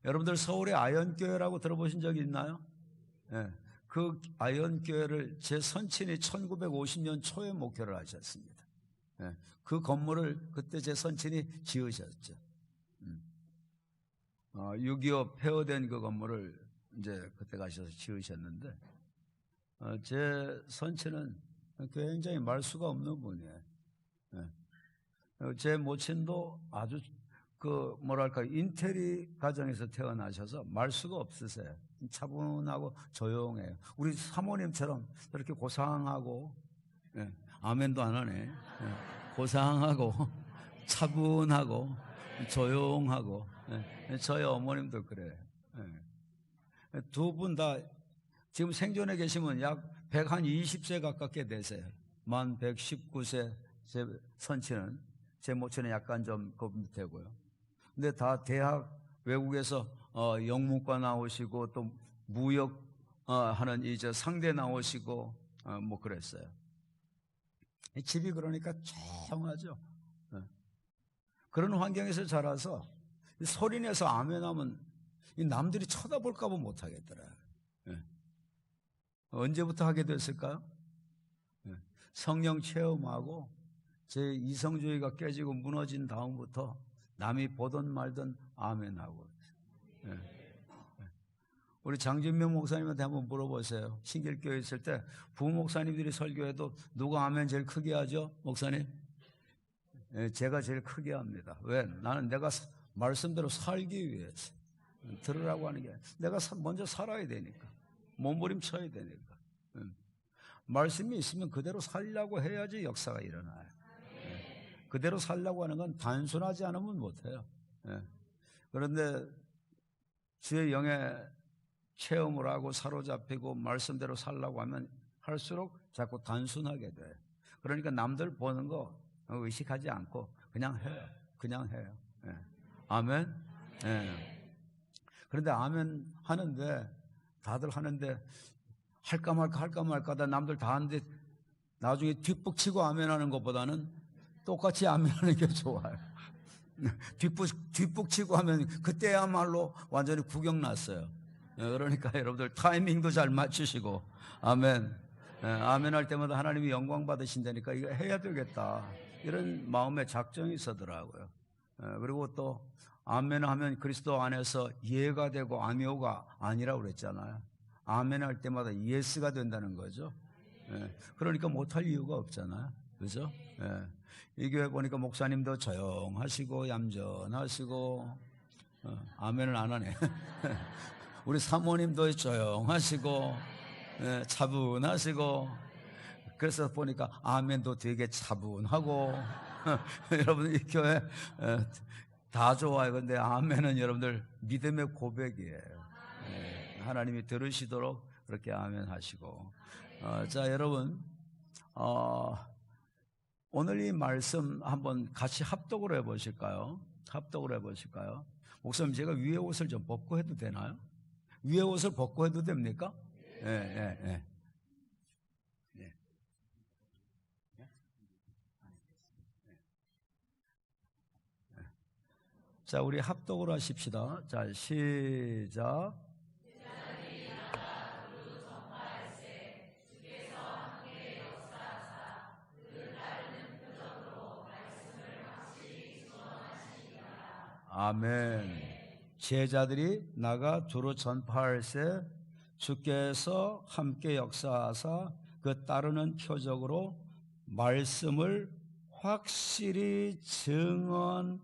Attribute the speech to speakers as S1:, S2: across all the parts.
S1: 여러분들 서울의 아현교회라고 들어보신 적이 있나요? 예. 그 아현교회를 제 선친이 1950년 초에 목회를 하셨습니다. 예. 그 건물을 그때 제 선친이 지으셨죠. 6.25 폐허된 그 건물을 이제 그때 가셔서 지으셨는데, 제 선친은 굉장히 말수가 없는 분이에요. 예. 제 모친도 아주 인테리 가정에서 태어나셔서 말수가 없으세요. 차분하고 조용해요. 우리 사모님처럼 저렇게 고상하고, 예, 아멘도 안 하네. 예, 고상하고, 차분하고, 조용하고, 예, 저희 어머님도 그래요. 예. 두 분 다 지금 생존에 계시면 약 120세 가깝게 되세요. 만 119세 제 선친은, 제 모친은 약간 좀 그 밑에고요. 근데 다 대학 외국에서 영문과 나오시고 또 무역 하는 이제 상대 나오시고 뭐 그랬어요. 집이 그러니까 조용하죠. 그런 환경에서 자라서 소리내서 아멘하면 남들이 쳐다볼까 봐 못하겠더라. 언제부터 하게 됐을까요? 성령 체험하고 제 이성주의가 깨지고 무너진 다음부터 남이 보든 말든 아멘하고. 우리 장진명 목사님한테 한번 물어보세요. 신길교회 있을 때 부목사님들이 설교해도 누가 아멘 제일 크게 하죠? 목사님? 제가 제일 크게 합니다. 왜? 나는 내가 말씀대로 살기 위해서. 들으라고 하는 게 아니라 내가 먼저 살아야 되니까. 몸부림쳐야 되니까. 말씀이 있으면 그대로 살려고 해야지 역사가 일어나요. 그대로 살려고 하는 건 단순하지 않으면 못해요. 그런데 주의 영에 체험을 하고 사로잡히고 말씀대로 살려고 하면 할수록 자꾸 단순하게 돼요. 그러니까 남들 보는 거 의식하지 않고 그냥 해요. 그냥 해요. 아멘. 그런데 아멘 하는데 다들 하는데 할까 말까 하다 남들 다 하는데 나중에 뒷북치고 아멘하는 것보다는 똑같이 아멘하는 게 좋아요. 뒷북치고 하면 그때야말로 완전히 구경났어요. 그러니까 여러분들 타이밍도 잘 맞추시고 아멘. 아멘 할 때마다 하나님이 영광 받으신다니까 이거 해야 되겠다 이런 마음의 작정이 있었더라고요. 그리고 또 아멘 하면 그리스도 안에서 예가 되고 아미오가 아니라고 그랬잖아요. 아멘 할 때마다 예스가 된다는 거죠. 그러니까 못할 이유가 없잖아요. 그죠? 이 교회 보니까 목사님도 조용하시고 얌전하시고 아멘을 안 하네. 우리 사모님도 조용하시고 차분하시고 그래서 보니까 아멘도 되게 차분하고 여러분 이 교회 다 좋아요. 근데 아멘은 여러분들 믿음의 고백이에요. 하나님이 들으시도록 그렇게 아멘 하시고 자 여러분 오늘 이 말씀 한번 같이 합독으로 해보실까요? 합독으로 해보실까요? 목사님 제가 위에 옷을 좀 벗고 해도 되나요? 위에 옷을 벗고 해도 됩니까? 예. 자 우리 합독으로 하십시다. 자 시작. 아멘. 제자들이 나가 두루 전파할세 주께서 함께 역사하사 그 따르는 표적으로 말씀을 확실히 증언하시니라.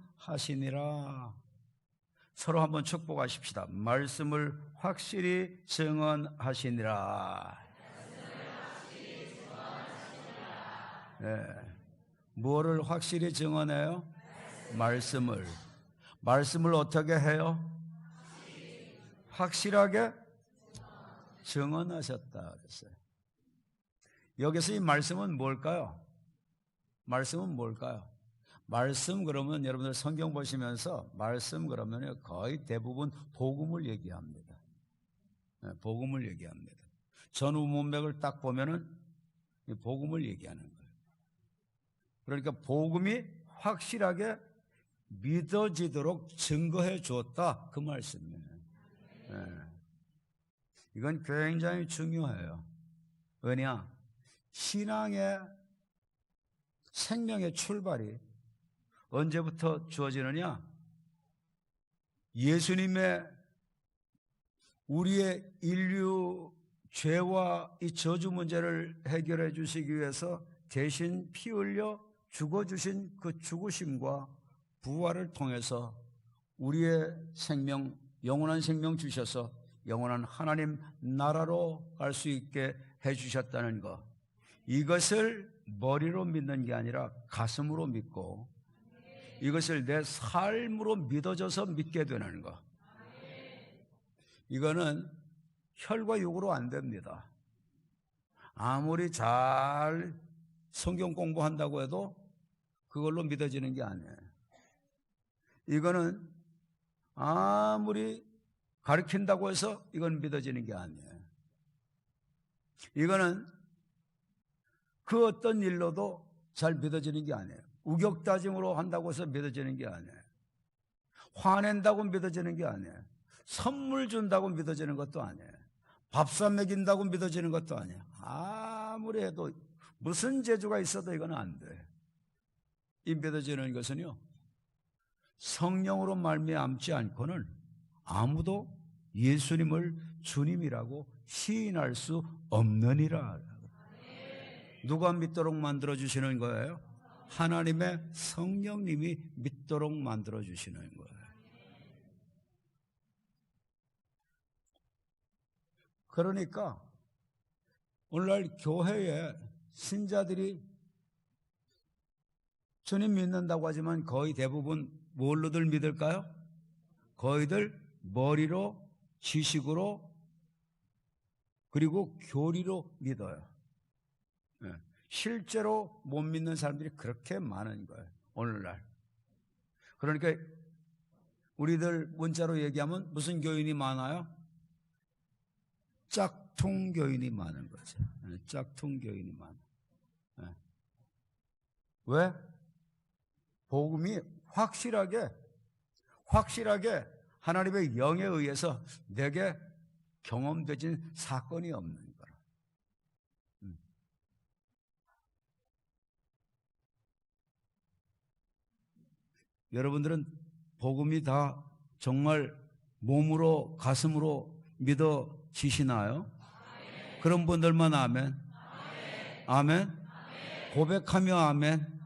S1: 서로 한번 축복하십시다. 말씀을 확실히 증언하시니라. 네. 뭐를 확실히 증언해요? 말씀을 어떻게 해요? 확실하게 증언하셨다 그랬어요. 여기서 이 말씀은 뭘까요? 말씀은 뭘까요? 말씀 그러면 여러분들 성경 보시면서 말씀 그러면 거의 대부분 복음을 얘기합니다. 복음을 얘기합니다. 전후 문맥을 딱 보면은 복음을 얘기하는 거예요. 그러니까 복음이 확실하게 믿어지도록 증거해 주었다 그 말씀이에요. 이건 굉장히 중요해요. 왜냐? 신앙의 생명의 출발이 언제부터 주어지느냐? 예수님의 우리의 인류 죄와 이 저주 문제를 해결해 주시기 위해서 대신 피 흘려 죽어주신 그 죽으심과 부활을 통해서 우리의 생명, 영원한 생명 주셔서 영원한 하나님 나라로 갈 수 있게 해주셨다는 것, 이것을 머리로 믿는 게 아니라 가슴으로 믿고 이것을 내 삶으로 믿어져서 믿게 되는 것, 이거는 혈과 육으로 안 됩니다. 아무리 잘 성경 공부한다고 해도 그걸로 믿어지는 게 아니에요. 이거는 아무리 가르친다고 해서 이건 믿어지는 게 아니에요. 이거는 그 어떤 일로도 잘 믿어지는 게 아니에요. 우격다짐으로 한다고 해서 믿어지는 게 아니에요. 화낸다고 믿어지는 게 아니에요. 선물 준다고 믿어지는 것도 아니에요. 밥사 먹인다고 믿어지는 것도 아니에요. 아무리 해도 무슨 재주가 있어도 이건 안 돼. 이 믿어지는 것은요, 성령으로 말미암지 않고는 아무도 예수님을 주님이라고 시인할 수 없느니라. 누가 믿도록 만들어주시는 거예요? 하나님의 성령님이 믿도록 만들어주시는 거예요. 그러니까 오늘날 교회에 신자들이 주님 믿는다고 하지만 거의 대부분 뭘로들 믿을까요? 거의들 머리로, 지식으로, 그리고 교리로 믿어요. 실제로 못 믿는 사람들이 그렇게 많은 거예요, 오늘날. 그러니까 우리들 문자로 얘기하면 무슨 교인이 많아요? 짝퉁 교인이 많은 거죠. 짝퉁 교인이 많아요. 왜? 복음이 확실하게 하나님의 영에 의해서 내게 경험되진 사건이 없는 거라. 여러분들은 복음이 다 정말 몸으로 가슴으로 믿어지시나요? 그런 분들만 아멘. 아멘. 고백하며 아멘.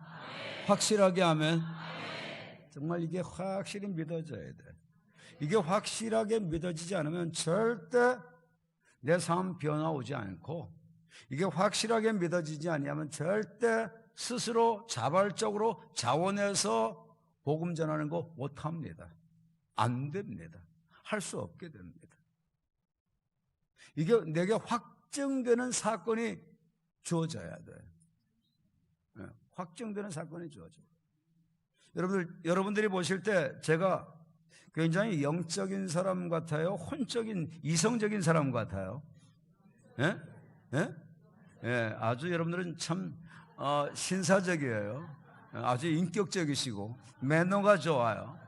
S1: 확실하게 아멘. 정말 이게 확실히 믿어져야 돼. 이게 확실하게 믿어지지 않으면 절대 내 삶 변화 오지 않고, 이게 확실하게 믿어지지 않으면 절대 스스로 자발적으로 자원해서 복음 전하는 거 못합니다. 안 됩니다. 할 수 없게 됩니다. 이게 내게 확증되는 사건이 주어져야 돼. 확증되는 사건이 주어져요. 여러분들이 보실 때 제가 굉장히 영적인 사람 같아요? 혼적인, 이성적인 사람 같아요? 예? 예? 예, 아주 여러분들은 참 신사적이에요. 아주 인격적이시고 매너가 좋아요.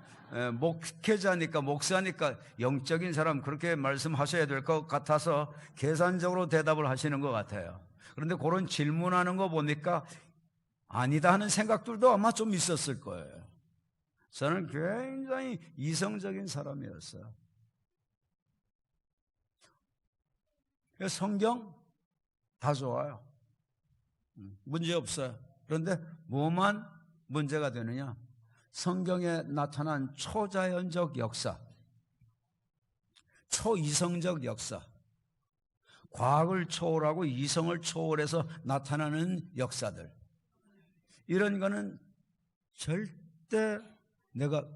S1: 목회자니까, 목사니까 영적인 사람 그렇게 말씀하셔야 될 것 같아서 계산적으로 대답을 하시는 것 같아요. 그런데 그런 질문하는 거 보니까 아니다 하는 생각들도 아마 좀 있었을 거예요. 저는 굉장히 이성적인 사람이었어요. 성경 다 좋아요. 문제 없어요. 그런데 뭐만 문제가 되느냐? 성경에 나타난 초자연적 역사, 초이성적 역사, 과학을 초월하고 이성을 초월해서 나타나는 역사들, 이런 거는 절대 내가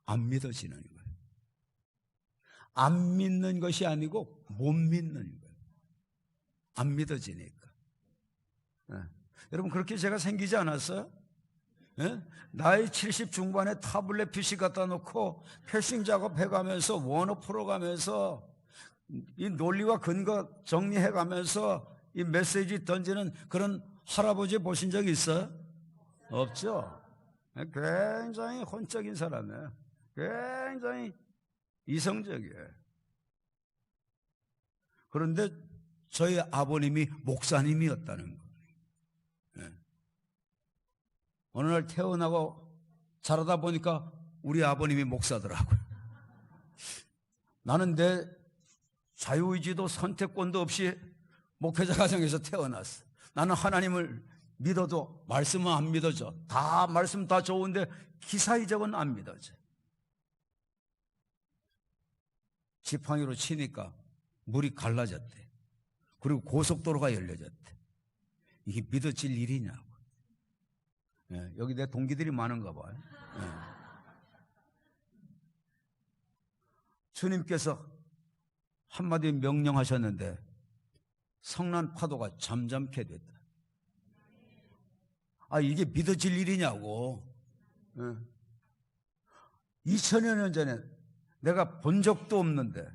S1: 안 믿어지는 거예요. 안 믿는 것이 아니고 못 믿는 거예요. 안 믿어지니까. 여러분, 그렇게 제가 생기지 않았어요? 나이 70 중반에 타블렛 PC 갖다 놓고 패싱 작업해가면서 원어 풀어가면서 이 논리와 근거 정리해가면서 이 메시지 던지는 그런 할아버지 보신 적 있어요? 없죠? 굉장히 혼적인 사람이에요. 굉장히 이성적이에요. 그런데 저희 아버님이 목사님이었다는 거예요. 어느 날 태어나고 자라다 보니까 우리 아버님이 목사더라고요. 나는 내 자유의지도 선택권도 없이 목회자 가정에서 태어났어. 나는 하나님을 믿어도 말씀은 안 믿어져. 다 말씀 다 좋은데 기사의적은 안 믿어져. 지팡이로 치니까 물이 갈라졌대. 그리고 고속도로가 열려졌대. 이게 믿어질 일이냐고. 여기 내 동기들이 많은가 봐요. 주님께서 한마디 명령하셨는데 성난 파도가 잠잠케 됐다. 이게 믿어질 일이냐고. 2000여 년 전에 내가 본 적도 없는데,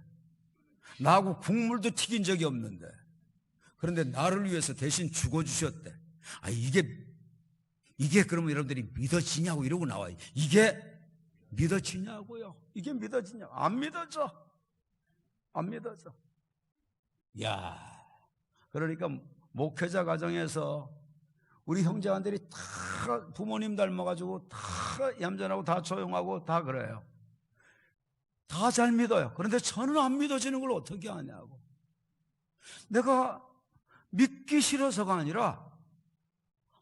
S1: 나하고 국물도 튀긴 적이 없는데, 그런데 나를 위해서 대신 죽어주셨대. 이게 그러면 여러분들이 믿어지냐고 이러고 나와요. 이게 믿어지냐고요. 이게 믿어지냐고. 안 믿어져. 안 믿어져. 그러니까 목회자 가정에서 우리 형제간들이 다 부모님 닮아가지고 다 얌전하고 다 조용하고 다 그래요. 다 잘 믿어요. 그런데 저는 안 믿어지는 걸 어떻게 하냐고. 내가 믿기 싫어서가 아니라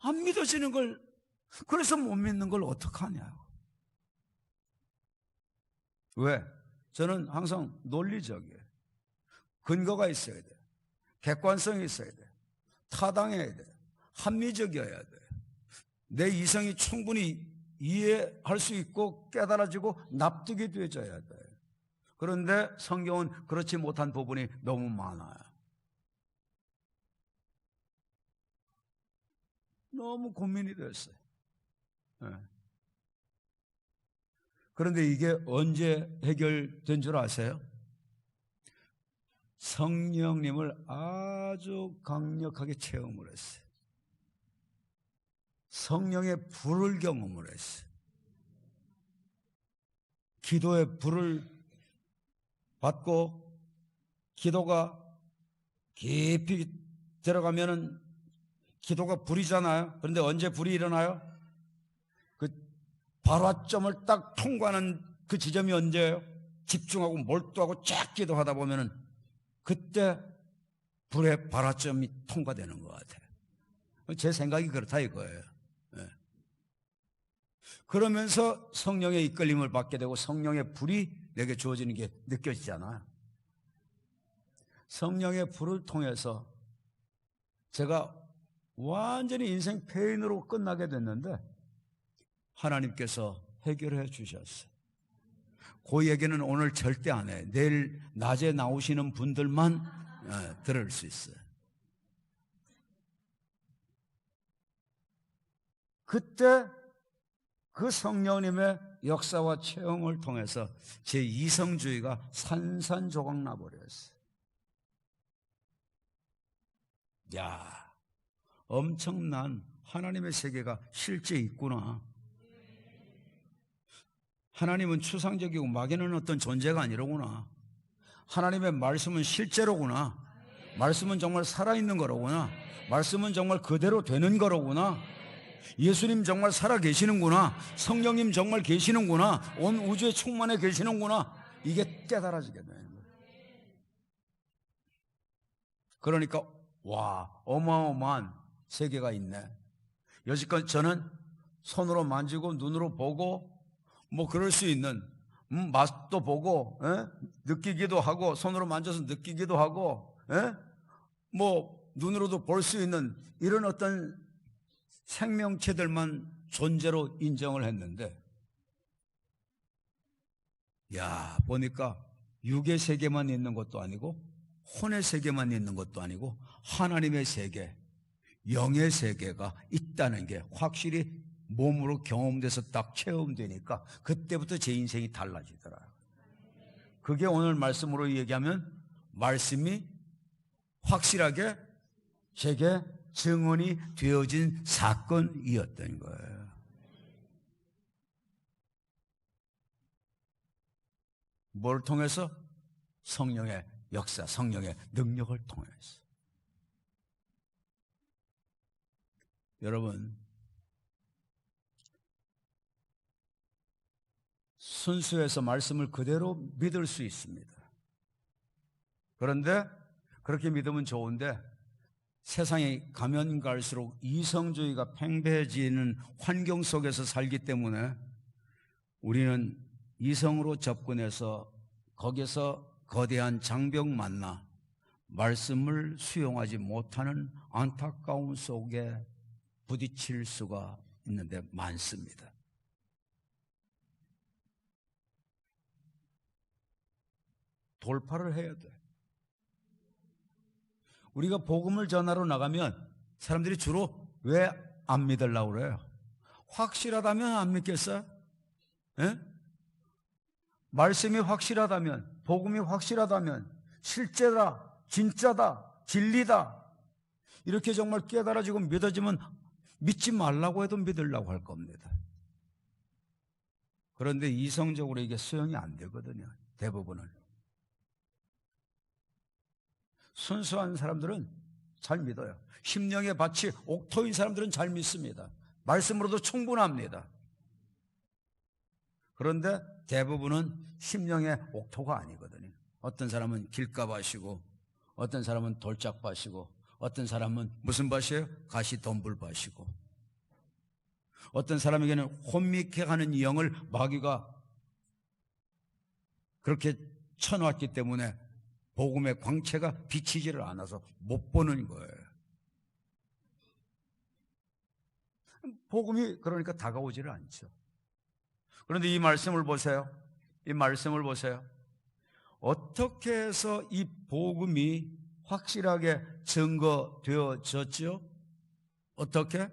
S1: 안 믿어지는 걸, 그래서 못 믿는 걸 어떡하냐고. 왜? 저는 항상 논리적이에요. 근거가 있어야 돼. 객관성이 있어야 돼. 타당해야 돼. 합리적이어야 돼. 내 이성이 충분히 이해할 수 있고 깨달아지고 납득이 되어져야 돼. 그런데 성경은 그렇지 못한 부분이 너무 많아요. 너무 고민이 됐어요. 그런데 이게 언제 해결된 줄 아세요? 성령님을 아주 강력하게 체험을 했어요. 성령의 불을 경험을 했어요. 기도의 불을 받고 기도가 깊이 들어가면은 기도가 불이잖아요. 그런데 언제 불이 일어나요? 그 발화점을 딱 통과하는 그 지점이 언제예요? 집중하고 몰두하고 쫙 기도하다 보면은 그때 불의 발화점이 통과되는 것 같아요. 제 생각이 그렇다 이거예요. 그러면서 성령의 이끌림을 받게 되고 성령의 불이 내게 주어지는 게 느껴지잖아요. 성령의 불을 통해서 제가 완전히 인생 폐인으로 끝나게 됐는데 하나님께서 해결해 주셨어요. 그 얘기는 오늘 절대 안 해요. 내일 낮에 나오시는 분들만 들을 수 있어요. 그때 그 성령님의 역사와 체험을 통해서 제 이성주의가 산산조각 나버렸어요. 엄청난 하나님의 세계가 실제 있구나. 하나님은 추상적이고 막연한 어떤 존재가 아니로구나. 하나님의 말씀은 실제로구나. 말씀은 정말 살아있는 거로구나. 말씀은 정말 그대로 되는 거로구나. 예수님 정말 살아계시는구나. 성령님 정말 계시는구나. 온 우주에 충만해 계시는구나. 이게 깨달아지게 되는 거예요. 그러니까 어마어마한 세계가 있네. 여지껏 저는 손으로 만지고 눈으로 보고 그럴 수 있는 맛도 보고 느끼기도 하고 손으로 만져서 느끼기도 하고 눈으로도 볼 수 있는 이런 어떤 생명체들만 존재로 인정을 했는데 보니까 육의 세계만 있는 것도 아니고 혼의 세계만 있는 것도 아니고 하나님의 세계, 영의 세계가 있다는 게 확실히 몸으로 경험돼서 딱 체험되니까 그때부터 제 인생이 달라지더라고요. 그게 오늘 말씀으로 얘기하면 말씀이 확실하게 제게 증언이 되어진 사건이었던 거예요. 뭘 통해서? 성령의 역사, 성령의 능력을 통해서. 여러분, 순수해서 말씀을 그대로 믿을 수 있습니다. 그런데 그렇게 믿으면 좋은데 세상에 가면 갈수록 이성주의가 팽배해지는 환경 속에서 살기 때문에 우리는 이성으로 접근해서 거기서 거대한 장벽 만나 말씀을 수용하지 못하는 안타까움 속에 부딪힐 수가 있는데 많습니다. 돌파를 해야 돼. 우리가 복음을 전하러 나가면 사람들이 주로 왜 안 믿으려고 그래요? 확실하다면 안 믿겠어요? 예? 말씀이 확실하다면, 복음이 확실하다면, 실제다, 진짜다, 진리다, 이렇게 정말 깨달아지고 믿어지면 믿지 말라고 해도 믿으려고 할 겁니다. 그런데 이성적으로 이게 수용이 안 되거든요. 대부분은. 순수한 사람들은 잘 믿어요. 심령의 밭이 옥토인 사람들은 잘 믿습니다. 말씀으로도 충분합니다. 그런데 대부분은 심령의 옥토가 아니거든요. 어떤 사람은 길가밭이고, 어떤 사람은 돌짝밭이고, 어떤 사람은 무슨 밭이에요? 가시덤불밭이고, 어떤 사람에게는 혼미케 하는 영을 마귀가 그렇게 쳐놨기 때문에 복음의 광채가 비치지를 않아서 못 보는 거예요. 복음이 그러니까 다가오지를 않죠. 그런데 이 말씀을 보세요. 이 말씀을 보세요. 어떻게 해서 이 복음이 확실하게 증거되어졌죠? 어떻게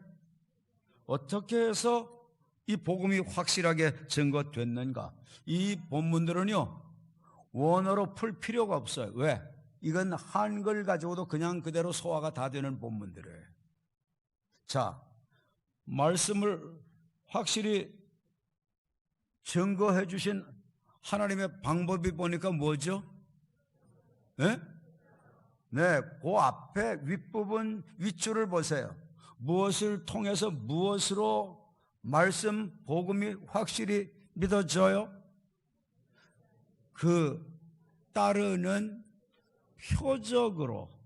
S1: 해서 이 복음이 확실하게 증거됐는가? 이 본문들은요, 원어로 풀 필요가 없어요. 왜? 이건 한글 가지고도 그냥 그대로 소화가 다 되는 본문들이에요. 자, 말씀을 확실히 증거해 주신 하나님의 방법이 보니까 뭐죠? 네? 네, 그 앞에 윗부분, 윗줄을 보세요. 무엇을 통해서 무엇으로 말씀, 복음이 확실히 믿어져요? 그 따르는 표적으로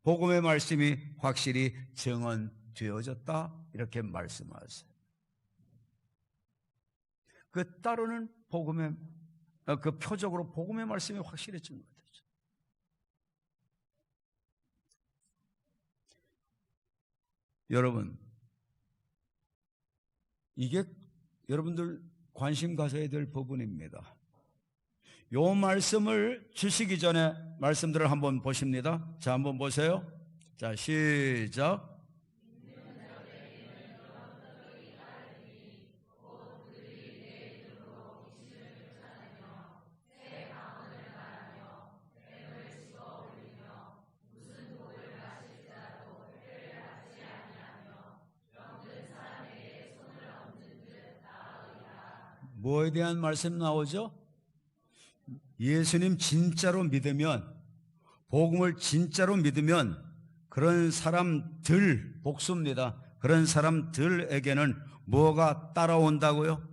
S1: 복음의 말씀이 확실히 증언되어졌다, 이렇게 말씀하세요. 그 따르는 복음의 그 표적으로 복음의 말씀이 확실히 증거되죠. 여러분, 이게 여러분들 관심 가져야 될 부분입니다. 요 말씀을 주시기 전에 말씀들을 한번 보십니다. 자, 한번 보세요. 자, 시작. 뭐에 대한 말씀 나오죠? 예수님 진짜로 믿으면, 복음을 진짜로 믿으면 그런 사람들, 복수입니다. 그런 사람들에게는 뭐가 따라온다고요?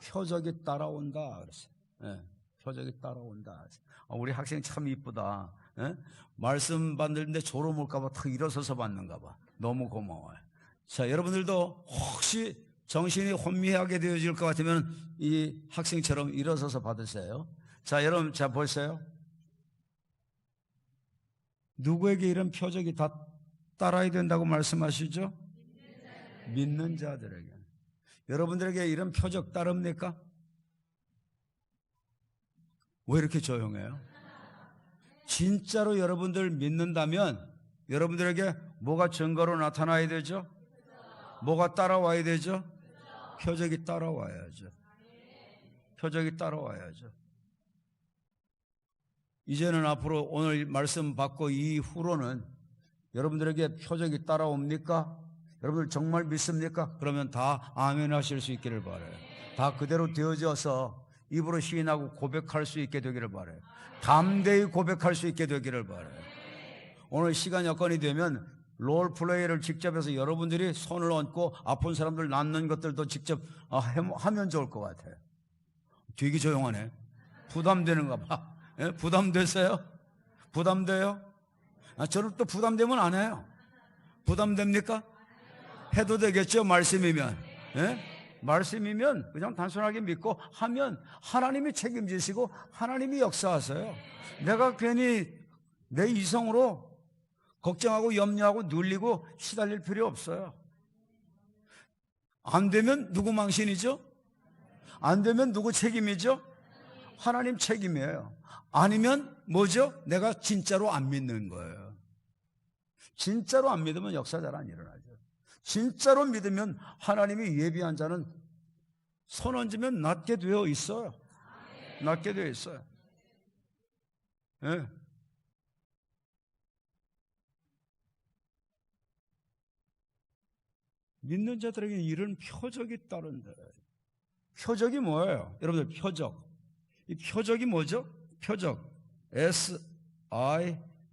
S1: 표적이 따라온다 그랬어요. 네, 표적이 따라온다. 우리 학생 참 이쁘다. 네? 말씀 받는데 졸음 올까 봐 탁 일어서서 받는가 봐. 너무 고마워요. 자, 여러분들도 혹시 정신이 혼미하게 되어질 것 같으면 이 학생처럼 일어서서 받으세요. 자, 여러분, 자, 보세요. 누구에게 이런 표적이 다 따라야 된다고 말씀하시죠? 믿는 자들에게. 여러분들에게 이런 표적 따릅니까? 왜 이렇게 조용해요? 진짜로 여러분들 믿는다면 여러분들에게 뭐가 증거로 나타나야 되죠? 뭐가 따라와야 되죠? 표적이 따라와야죠. 표적이 따라와야죠. 이제는 앞으로 오늘 말씀 받고 이후로는 여러분들에게 표적이 따라옵니까? 여러분들 정말 믿습니까? 그러면 다 아멘 하실 수 있기를 바라요. 다 그대로 되어져서 입으로 시인하고 고백할 수 있게 되기를 바라요. 담대히 고백할 수 있게 되기를 바라요. 오늘 시간 여건이 되면 롤플레이를 직접 해서 여러분들이 손을 얹고 아픈 사람들 낫는 것들도 직접 하면 좋을 것 같아요. 되게 조용하네. 부담되는가 봐. 예? 부담되세요? 부담돼요? 저는 또 부담되면 안 해요. 부담됩니까? 해도 되겠죠? 말씀이면. 예? 말씀이면 그냥 단순하게 믿고 하면 하나님이 책임지시고 하나님이 역사하세요. 내가 괜히 내 이성으로 걱정하고 염려하고 눌리고 시달릴 필요 없어요. 안 되면 누구 망신이죠? 안 되면 누구 책임이죠? 하나님 책임이에요. 아니면 뭐죠? 내가 진짜로 안 믿는 거예요. 진짜로 안 믿으면 역사 잘 안 일어나죠. 진짜로 믿으면 하나님이 예비한 자는 손 얹으면 낫게 되어 있어요. 낫게 되어 있어요. 예. 믿는 자들에게 이런 표적이 따른다. 표적이 뭐예요? 여러분들 표적. 이 표적이 뭐죠? 표적.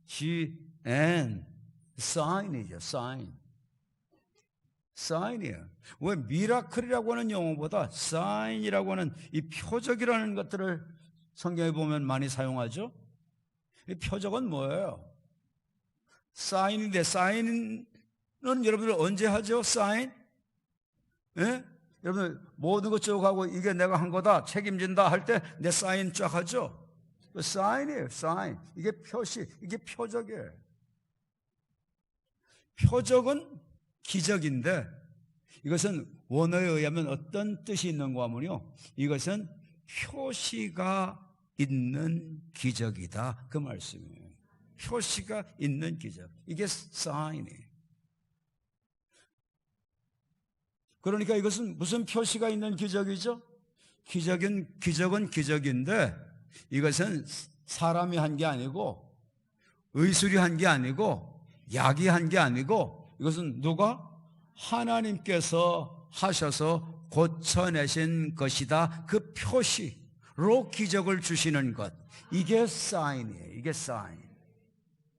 S1: S-I-G-N. sign이죠. sign. sign이에요. 왜 미라클이라고 하는 용어보다 sign이라고 하는 이 표적이라는 것들을 성경에 보면 많이 사용하죠? 이 표적은 뭐예요? sign인데 sign은 여러분들 언제 하죠? sign? 예? 여러분 모든 것 쭉 하고 이게 내가 한 거다 책임진다 할 때 내 사인 쫙 하죠. 사인이에요. 사인. 이게 표시, 이게 표적이에요. 표적은 기적인데 이것은 원어에 의하면 어떤 뜻이 있는가 하면요, 이것은 표시가 있는 기적이다 그 말씀이에요. 표시가 있는 기적. 이게 사인이에요. 그러니까 이것은 무슨 표시가 있는 기적이죠? 기적은 기적인데 이것은 사람이 한 게 아니고 의술이 한 게 아니고 약이 한 게 아니고 이것은 누가? 하나님께서 하셔서 고쳐내신 것이다. 그 표시로 기적을 주시는 것. 이게 사인이에요. 이게 사인.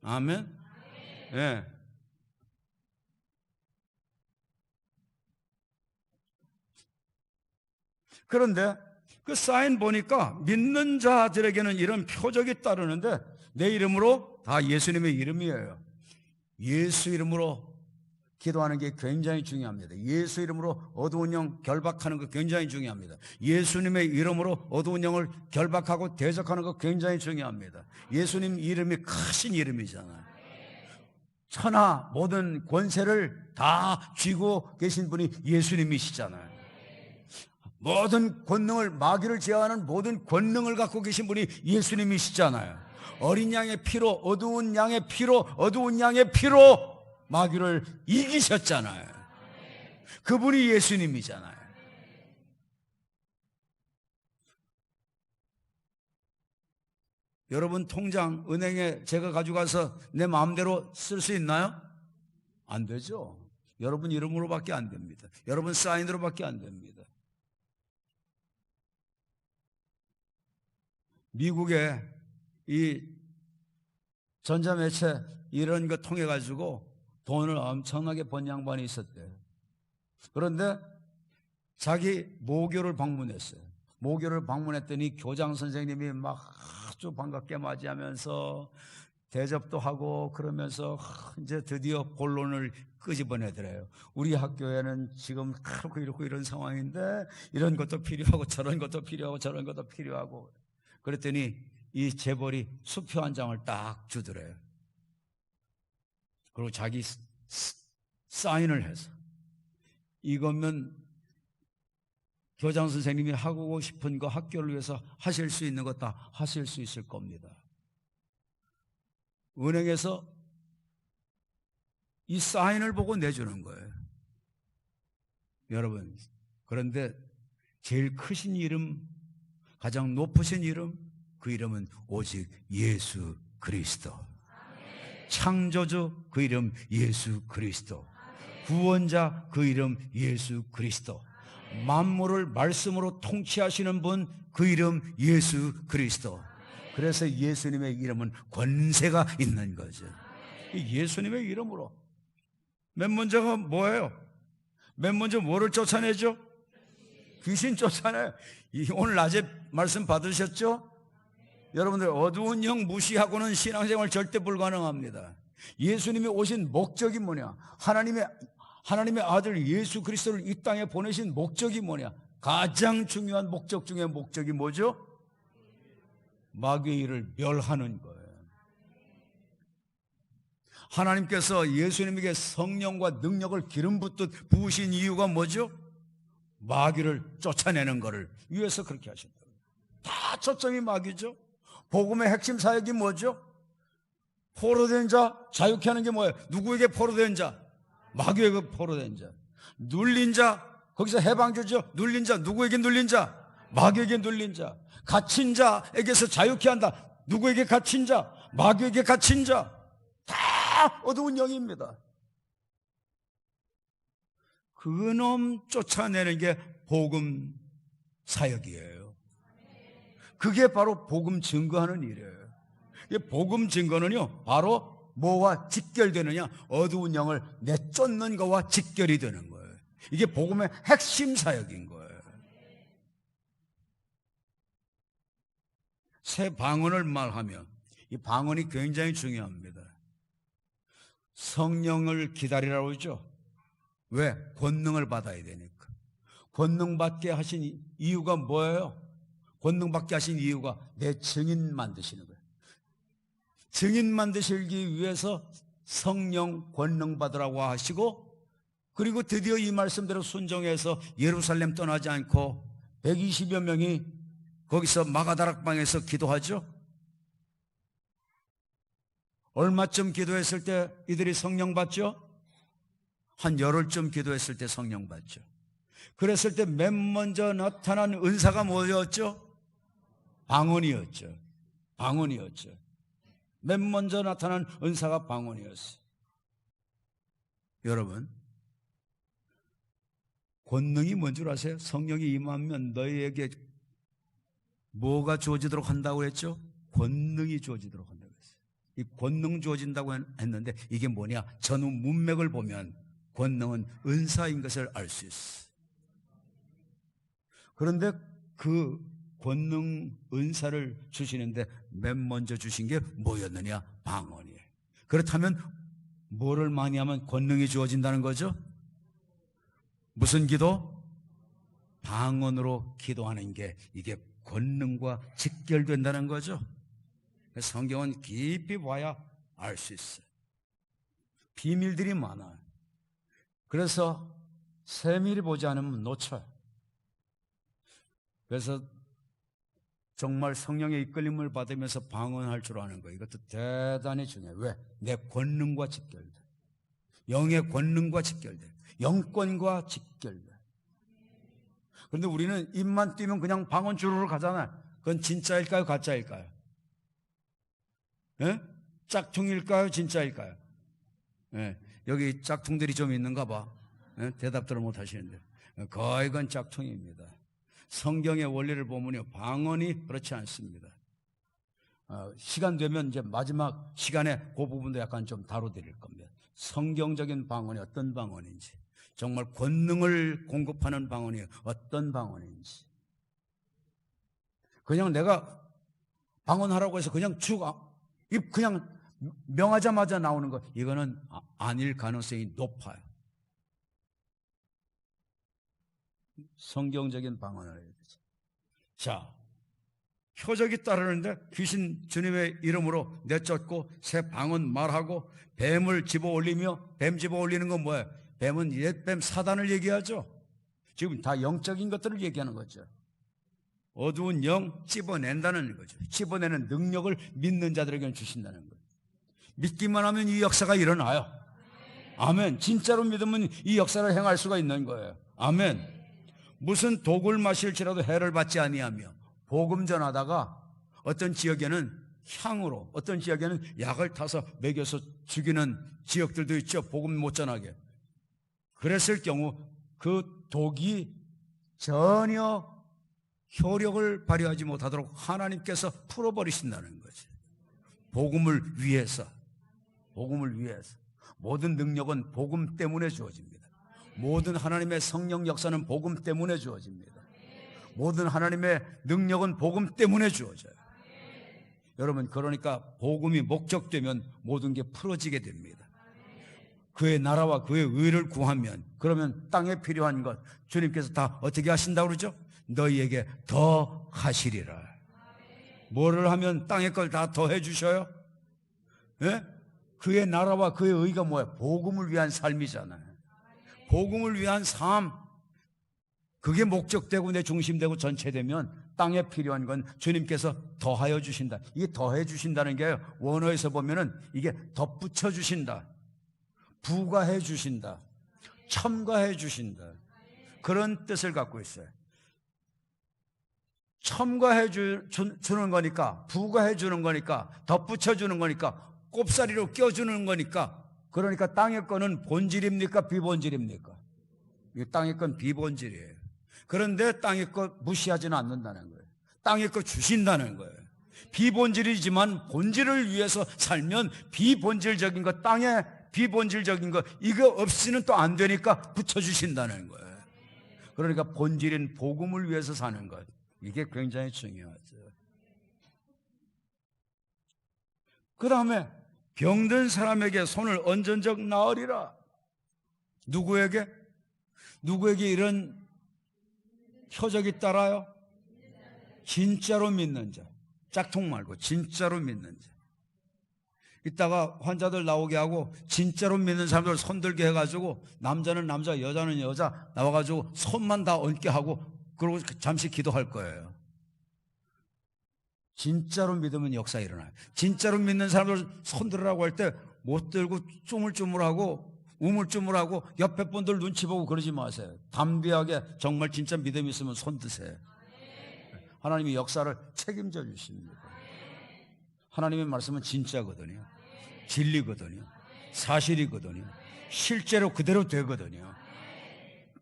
S1: 아멘? 예. 네. 그런데 그 사인 보니까 믿는 자들에게는 이런 표적이 따르는데 내 이름으로 다 예수님의 이름이에요. 예수 이름으로 기도하는 게 굉장히 중요합니다. 예수 이름으로 어두운 영 결박하는 거 굉장히 중요합니다. 예수님의 이름으로 어두운 영을 결박하고 대적하는 거 굉장히 중요합니다. 예수님 이름이 크신 이름이잖아요. 천하 모든 권세를 다 쥐고 계신 분이 예수님이시잖아요. 모든 권능을, 마귀를 제어하는 모든 권능을 갖고 계신 분이 예수님이시잖아요. 어린 양의 피로, 어두운 양의 피로 마귀를 이기셨잖아요. 그분이 예수님이잖아요. 여러분 통장, 은행에 제가 가져가서 내 마음대로 쓸 수 있나요? 안 되죠. 여러분 이름으로밖에 안 됩니다. 여러분 사인으로밖에 안 됩니다. 미국에 이 전자매체 이런 거 통해 가지고 돈을 엄청나게 번 양반이 있었대요. 그런데 자기 모교를 방문했어요. 모교를 방문했더니 교장 선생님이 막 아주 반갑게 맞이하면서 대접도 하고 그러면서 이제 드디어 본론을 끄집어내더래요. 우리 학교에는 지금 이렇고 이런 상황인데 이런 것도 필요하고 저런 것도 필요하고 저런 것도 필요하고 그랬더니 이 재벌이 수표 한 장을 딱 주더래요. 그리고 자기 사인을 해서 이거면 교장 선생님이 하고 싶은 거 학교를 위해서 하실 수 있는 거 다 하실 수 있을 겁니다. 은행에서 이 사인을 보고 내주는 거예요. 여러분, 그런데 제일 크신 이름, 가장 높으신 이름, 그 이름은 오직 예수 그리스도. 창조주 그 이름 예수 그리스도. 구원자 그 이름 예수 그리스도. 만물을 말씀으로 통치하시는 분, 그 이름 예수 그리스도. 그래서 예수님의 이름은 권세가 있는 거죠. 예수님의 이름으로. 맨 먼저가 뭐예요? 맨 먼저 뭐를 쫓아내죠? 귀신 쫓아내요. 오늘 낮에 말씀 받으셨죠? 여러분들, 어두운 영 무시하고는 신앙생활 절대 불가능합니다. 예수님이 오신 목적이 뭐냐? 하나님의 아들 예수 그리스도를 이 땅에 보내신 목적이 뭐냐? 가장 중요한 목적 중에 목적이 뭐죠? 마귀의 일을 멸하는 거예요. 하나님께서 예수님에게 성령과 능력을 기름 붓듯 부으신 이유가 뭐죠? 마귀를 쫓아내는 것을 위해서 그렇게 하신다. 다 초점이 마귀죠. 복음의 핵심 사역이 뭐죠? 포로된 자 자유케 하는 게 뭐예요? 누구에게 포로된 자? 마귀에게 포로된 자. 눌린 자, 거기서 해방주죠. 눌린 자, 누구에게 눌린 자? 마귀에게 눌린 자. 갇힌 자에게서 자유케 한다. 누구에게 갇힌 자? 마귀에게 갇힌 자. 다 어두운 영입니다. 그놈 쫓아내는 게 복음 사역이에요. 그게 바로 복음 증거하는 일이에요. 복음 증거는요, 바로 뭐와 직결되느냐? 어두운 영을 내쫓는 것과 직결이 되는 거예요. 이게 복음의 핵심 사역인 거예요. 새 방언을 말하면, 이 방언이 굉장히 중요합니다. 성령을 기다리라고 하죠. 왜? 권능을 받아야 되니까. 권능 받게 하신 이유가 뭐예요? 권능 받게 하신 이유가 내 증인 만드시는 거예요. 증인 만드시기 위해서 성령 권능 받으라고 하시고, 그리고 드디어 이 말씀대로 순종해서 예루살렘 떠나지 않고 120여 명이 거기서 마가다락방에서 기도하죠. 얼마쯤 기도했을 때 이들이 성령 받죠? 한 열흘쯤 기도했을 때 성령 받죠. 그랬을 때 맨 먼저 나타난 은사가 뭐였죠? 방언이었죠. 방언이었죠. 맨 먼저 나타난 은사가 방언이었어요. 여러분, 권능이 뭔 줄 아세요? 성령이 임하면 너희에게 뭐가 주어지도록 한다고 했죠? 권능이 주어지도록 한다고 했어요. 이 권능 주어진다고 했는데 이게 뭐냐? 전후 문맥을 보면 권능은 은사인 것을 알 수 있어요. 그런데 그 권능 은사를 주시는데 맨 먼저 주신 게 뭐였느냐? 방언이에요. 그렇다면 뭐를 많이 하면 권능이 주어진다는 거죠? 무슨 기도? 방언으로 기도하는 게 이게 권능과 직결된다는 거죠. 성경은 깊이 봐야 알 수 있어요. 비밀들이 많아요. 그래서 세밀히 보지 않으면 놓쳐요. 그래서 정말 성령의 이끌림을 받으면서 방언할 줄 아는 거, 이것도 대단히 중요해요. 왜? 내 권능과 직결돼. 영의 권능과 직결돼. 영권과 직결돼. 그런데 우리는 입만 띄면 그냥 방언 주르르 가잖아요. 그건 진짜일까요? 가짜일까요? 예? 짝퉁일까요? 진짜일까요? 예. 여기 짝퉁들이 좀 있는가 봐. 예? 대답들을 못 하시는데. 거의 그건 짝퉁입니다. 성경의 원리를 보면요, 방언이 그렇지 않습니다. 시간 되면 이제 마지막 시간에 그 부분도 약간 좀 다뤄드릴 겁니다. 성경적인 방언이 어떤 방언인지, 정말 권능을 공급하는 방언이 어떤 방언인지. 그냥 내가 방언하라고 해서 그냥 그냥 명하자마자 나오는 거, 이거는 아닐 가능성이 높아요. 성경적인 방언을 해야 되죠. 자, 표적이 따르는데 귀신 주님의 이름으로 내쫓고 새 방언 말하고 뱀을 집어 올리며, 뱀 집어 올리는 건 뭐예요? 뱀은 옛뱀 사단을 얘기하죠. 지금 다 영적인 것들을 얘기하는 거죠. 어두운 영 집어낸다는 거죠. 집어내는 능력을 믿는 자들에게는 주신다는 거예요. 믿기만 하면 이 역사가 일어나요. 아멘. 진짜로 믿으면 이 역사를 행할 수가 있는 거예요. 아멘. 무슨 독을 마실지라도 해를 받지 아니하며 복음 전하다가 어떤 지역에는 향으로, 어떤 지역에는 약을 타서 먹여서 죽이는 지역들도 있죠. 복음 못 전하게. 그랬을 경우 그 독이 전혀 효력을 발휘하지 못하도록 하나님께서 풀어버리신다는 거지. 복음을 위해서. 복음을 위해서. 모든 능력은 복음 때문에 주어집니다. 모든 하나님의 성령 역사는 복음 때문에 주어집니다. 모든 하나님의 능력은 복음 때문에 주어져요. 여러분, 그러니까 복음이 목적되면 모든 게 풀어지게 됩니다. 그의 나라와 그의 의를 구하면, 그러면 땅에 필요한 것 주님께서 다 어떻게 하신다고 그러죠? 너희에게 더 하시리라. 뭐를 하면 땅의 걸 다 더해 주셔요? 예? 그의 나라와 그의 의가 뭐예요? 복음을 위한 삶이잖아요. 복음을 위한 삶, 그게 목적되고 내 중심되고 전체되면 땅에 필요한 건 주님께서 더하여 주신다. 이게 더해 주신다는 게 원어에서 보면은 이게 덧붙여 주신다, 부가해 주신다, 첨가해 주신다, 그런 뜻을 갖고 있어요. 첨가해 주는 거니까, 부가해 주는 거니까, 덧붙여 주는 거니까, 꼽사리로 껴주는 거니까. 그러니까 땅의 거는 본질입니까? 비본질입니까? 이 땅의 건 비본질이에요. 그런데 땅의 거 무시하지는 않는다는 거예요. 땅의 거 주신다는 거예요. 비본질이지만 본질을 위해서 살면 비본질적인 거, 땅의 비본질적인 거, 이거 없이는 또 안 되니까 붙여주신다는 거예요. 그러니까 본질인 복음을 위해서 사는 것, 이게 굉장히 중요하죠. 그 다음에 병든 사람에게 손을 얹은 적 나으리라. 누구에게? 누구에게 이런 표적이 따라요? 진짜로 믿는 자. 짝퉁 말고 진짜로 믿는 자. 이따가 환자들 나오게 하고 진짜로 믿는 사람들 손들게 해가지고, 남자는 남자, 여자는 여자 나와가지고 손만 다 얹게 하고, 그러고 잠시 기도할 거예요. 진짜로 믿으면 역사 일어나요. 진짜로 믿는 사람들 손들으라고 할 때 못 들고 쪼물쪼물하고 우물쭈물하고 옆에 분들 눈치 보고 그러지 마세요. 담대하게 정말 진짜 믿음이 있으면 손 드세요. 하나님이 역사를 책임져 주십니다. 하나님의 말씀은 진짜거든요. 진리거든요. 사실이거든요. 실제로 그대로 되거든요.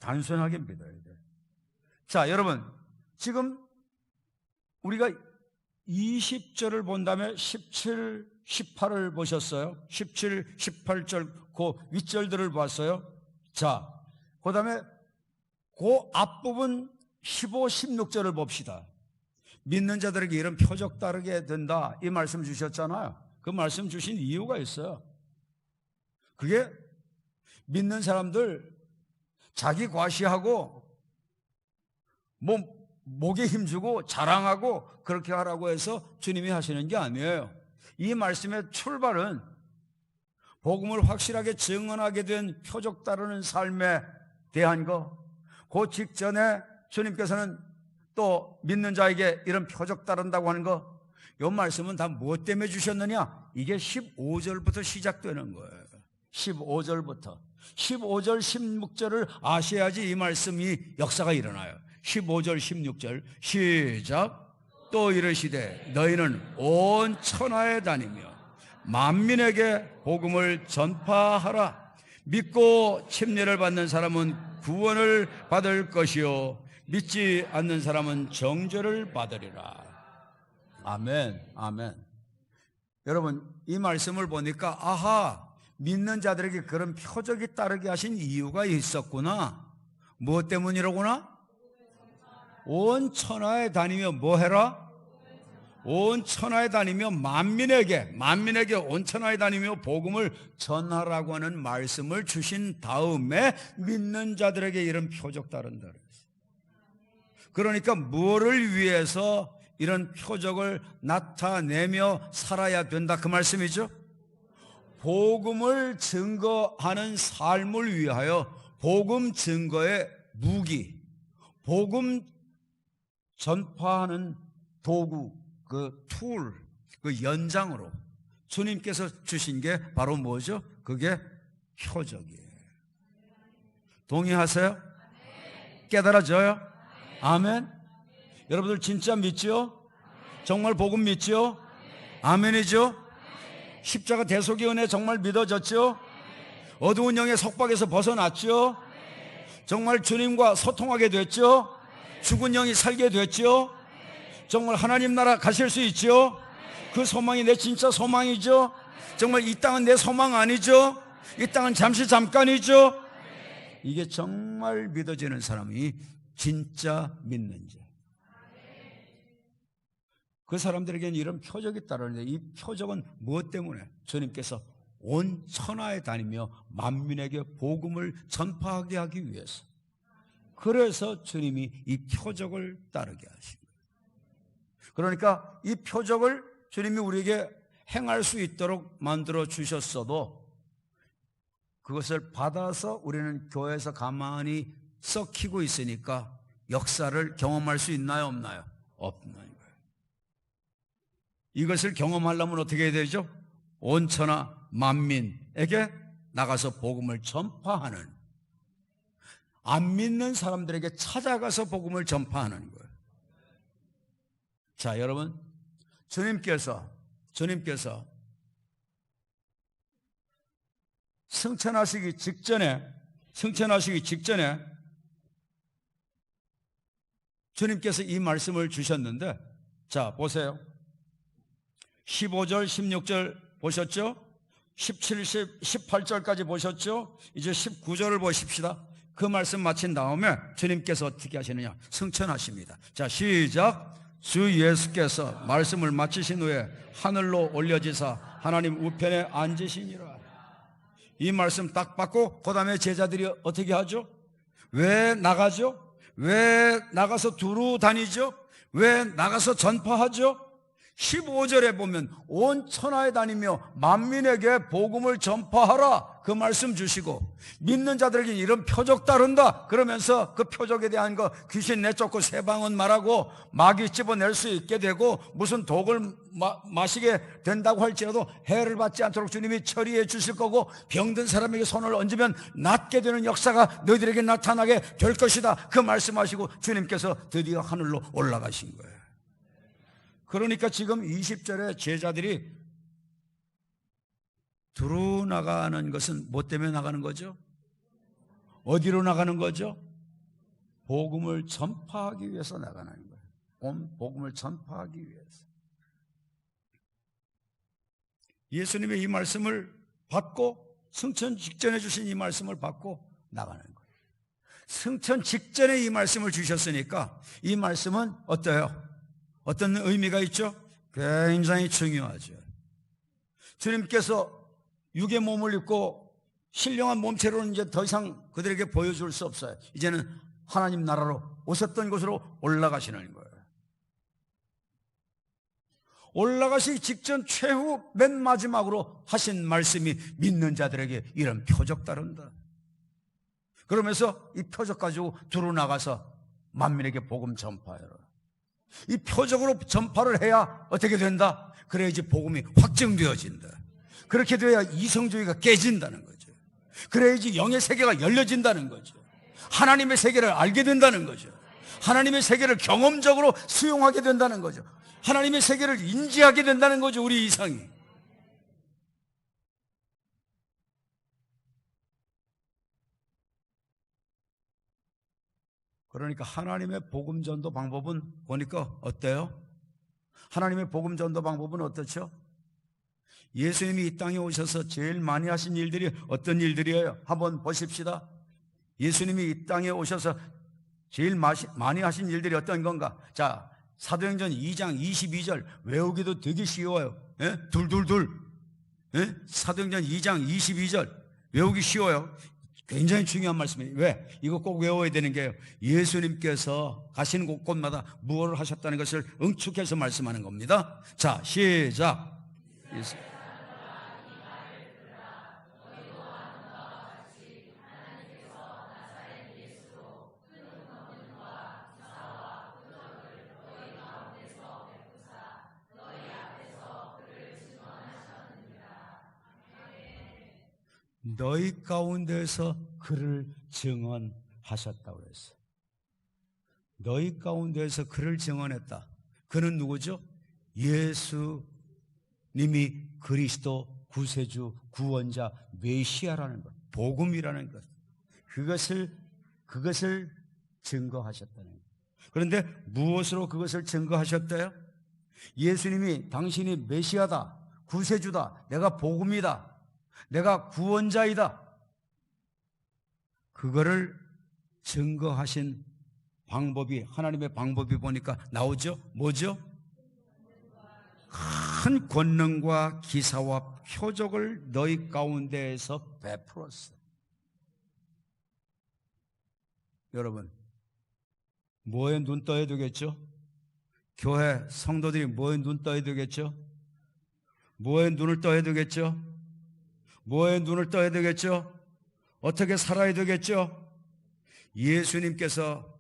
S1: 단순하게 믿어야 돼요. 자, 여러분, 지금 우리가 20절을 본 다음에 17, 18을 보셨어요? 17, 18절 그 윗절들을 봤어요. 자, 그 다음에 그 앞부분 15, 16절을 봅시다. 믿는 자들에게 이런 표적 따르게 된다, 이 말씀 주셨잖아요. 그 말씀 주신 이유가 있어요. 그게 믿는 사람들 자기 과시하고 목에 힘주고 자랑하고 그렇게 하라고 해서 주님이 하시는 게 아니에요. 이 말씀의 출발은 복음을 확실하게 증언하게 된 표적 따르는 삶에 대한 거, 그 직전에 주님께서는 또 믿는 자에게 이런 표적 따른다고 하는 거, 이 말씀은 다 무엇 때문에 주셨느냐? 이게 15절부터 시작되는 거예요. 15절부터 15절 16절을 아셔야지 이 말씀이 역사가 일어나요. 15절 16절 시작. 또 이르시되 너희는 온 천하에 다니며 만민에게 복음을 전파하라. 믿고 침례를 받는 사람은 구원을 받을 것이요 믿지 않는 사람은 정죄를 받으리라. 아멘, 아멘. 여러분, 이 말씀을 보니까 아하, 믿는 자들에게 그런 표적이 따르게 하신 이유가 있었구나. 무엇 때문이로구나? 온 천하에 다니며 뭐 해라? 온 천하에 다니며 만민에게 온 천하에 다니며 복음을 전하라고 하는 말씀을 주신 다음에 믿는 자들에게 이런 표적 따른다 그랬어요. 그러니까 뭐를 위해서 이런 표적을 나타내며 살아야 된다, 그 말씀이죠. 복음을 증거하는 삶을 위하여 복음 증거의 무기, 복음 전파하는 도구, 그 툴, 그 연장으로 주님께서 주신 게 바로 뭐죠? 그게 표적이에요. 동의하세요? 깨달아져요? 아멘? 여러분들 진짜 믿죠? 정말 복음 믿죠? 아멘이죠? 십자가 대속의 은혜 정말 믿어졌죠? 어두운 영의 속박에서 벗어났죠? 정말 주님과 소통하게 됐죠? 죽은 영이 살게 됐죠. 정말 하나님 나라 가실 수 있죠. 그 소망이 내 진짜 소망이죠. 정말 이 땅은 내 소망 아니죠. 이 땅은 잠깐이죠. 이게 정말 믿어지는 사람이 진짜 믿는 자. 그 사람들에게는 이런 표적이 따르는데, 이 표적은 무엇 때문에? 주님께서 온 천하에 다니며 만민에게 복음을 전파하게 하기 위해서. 그래서 주님이 이 표적을 따르게 하신 거예요. 그러니까 이 표적을 주님이 우리에게 행할 수 있도록 만들어 주셨어도 그것을 받아서 우리는 교회에서 가만히 썩히고 있으니까 역사를 경험할 수 있나요, 없나요? 없는 거예요. 이것을 경험하려면 어떻게 해야 되죠? 온 천하 만민에게 나가서 복음을 전파하는, 안 믿는 사람들에게 찾아가서 복음을 전파하는 거예요. 자, 여러분, 주님께서 승천하시기 직전에 주님께서 이 말씀을 주셨는데, 자, 보세요. 15절, 16절 보셨죠? 17, 18절까지 보셨죠? 이제 19절을 보십시다. 그 말씀 마친 다음에 주님께서 어떻게 하시느냐? 승천하십니다. 자, 시작. 주 예수께서 말씀을 마치신 후에 하늘로 올려지사 하나님 우편에 앉으시니라. 이 말씀 딱 받고 그 다음에 제자들이 어떻게 하죠? 왜 나가죠? 왜 나가서 두루 다니죠? 왜 나가서 전파하죠? 15절에 보면 온 천하에 다니며 만민에게 복음을 전파하라, 그 말씀 주시고, 믿는 자들에게 이런 표적 따른다 그러면서 그 표적에 대한 거, 귀신 내쫓고 세방언 말하고 마귀 집어낼 수 있게 되고 무슨 독을 마시게 된다고 할지라도 해를 받지 않도록 주님이 처리해 주실 거고, 병든 사람에게 손을 얹으면 낫게 되는 역사가 너희들에게 나타나게 될 것이다, 그 말씀하시고 주님께서 드디어 하늘로 올라가신 거예요. 그러니까 지금 20절에 제자들이 두루 나가는 것은 뭐 때문에 나가는 거죠? 어디로 나가는 거죠? 복음을 전파하기 위해서 나가는 거예요. 온 복음을 전파하기 위해서. 예수님의 이 말씀을 받고, 승천 직전에 주신 이 말씀을 받고 나가는 거예요. 승천 직전에 이 말씀을 주셨으니까 이 말씀은 어때요? 어떤 의미가 있죠? 굉장히 중요하죠. 주님께서 육의 몸을 입고 신령한 몸체로는 이제 더 이상 그들에게 보여줄 수 없어요. 이제는 하나님 나라로 오셨던 곳으로 올라가시는 거예요. 올라가시기 직전 최후 맨 마지막으로 하신 말씀이 믿는 자들에게 이런 표적 따른다. 그러면서 이 표적 가지고 두루 나가서 만민에게 복음 전파해라. 이 표적으로 전파를 해야 어떻게 된다? 그래야지 복음이 확증되어진다. 그렇게 돼야 이성주의가 깨진다는 거죠. 그래야지 영의 세계가 열려진다는 거죠. 하나님의 세계를 알게 된다는 거죠. 하나님의 세계를 경험적으로 수용하게 된다는 거죠. 하나님의 세계를 인지하게 된다는 거죠, 우리 이상이. 그러니까 하나님의 복음 전도 방법은 보니까 어때요? 하나님의 복음 전도 방법은 어떻죠? 예수님이 이 땅에 오셔서 제일 많이 하신 일들이 어떤 일들이에요? 한번 보십시다. 예수님이 이 땅에 오셔서 제일 많이 하신 일들이 어떤 건가? 자, 사도행전 2장 22절 외우기도 되게 쉬워요. 예? 둘. 예? 사도행전 2장 22절 외우기 쉬워요. 굉장히 중요한 말씀이에요. 왜? 이거 꼭 외워야 되는 게요, 예수님께서 가시는 곳곳마다 무엇을 하셨다는 것을 응축해서 말씀하는 겁니다. 자, 시작. 너희 가운데서 그를 증언하셨다고 그랬어요. 너희 가운데서 그를 증언했다. 그는 누구죠? 예수님이 그리스도, 구세주, 구원자, 메시아라는 것, 복음이라는 것, 그것을 증거하셨다는 것. 그런데 무엇으로 그것을 증거하셨대요? 예수님이 당신이 메시아다, 구세주다, 내가 복음이다, 내가 구원자이다, 그거를 증거하신 방법이, 하나님의 방법이 보니까 나오죠? 뭐죠? 큰 권능과 기사와 표적을 너희 가운데에서 베풀었어. 여러분, 뭐에 눈 떠야 되겠죠? 교회 성도들이 뭐에 눈 떠야 되겠죠? 뭐에 눈을 떠야 되겠죠? 뭐에 눈을 떠야 되겠죠? 어떻게 살아야 되겠죠? 예수님께서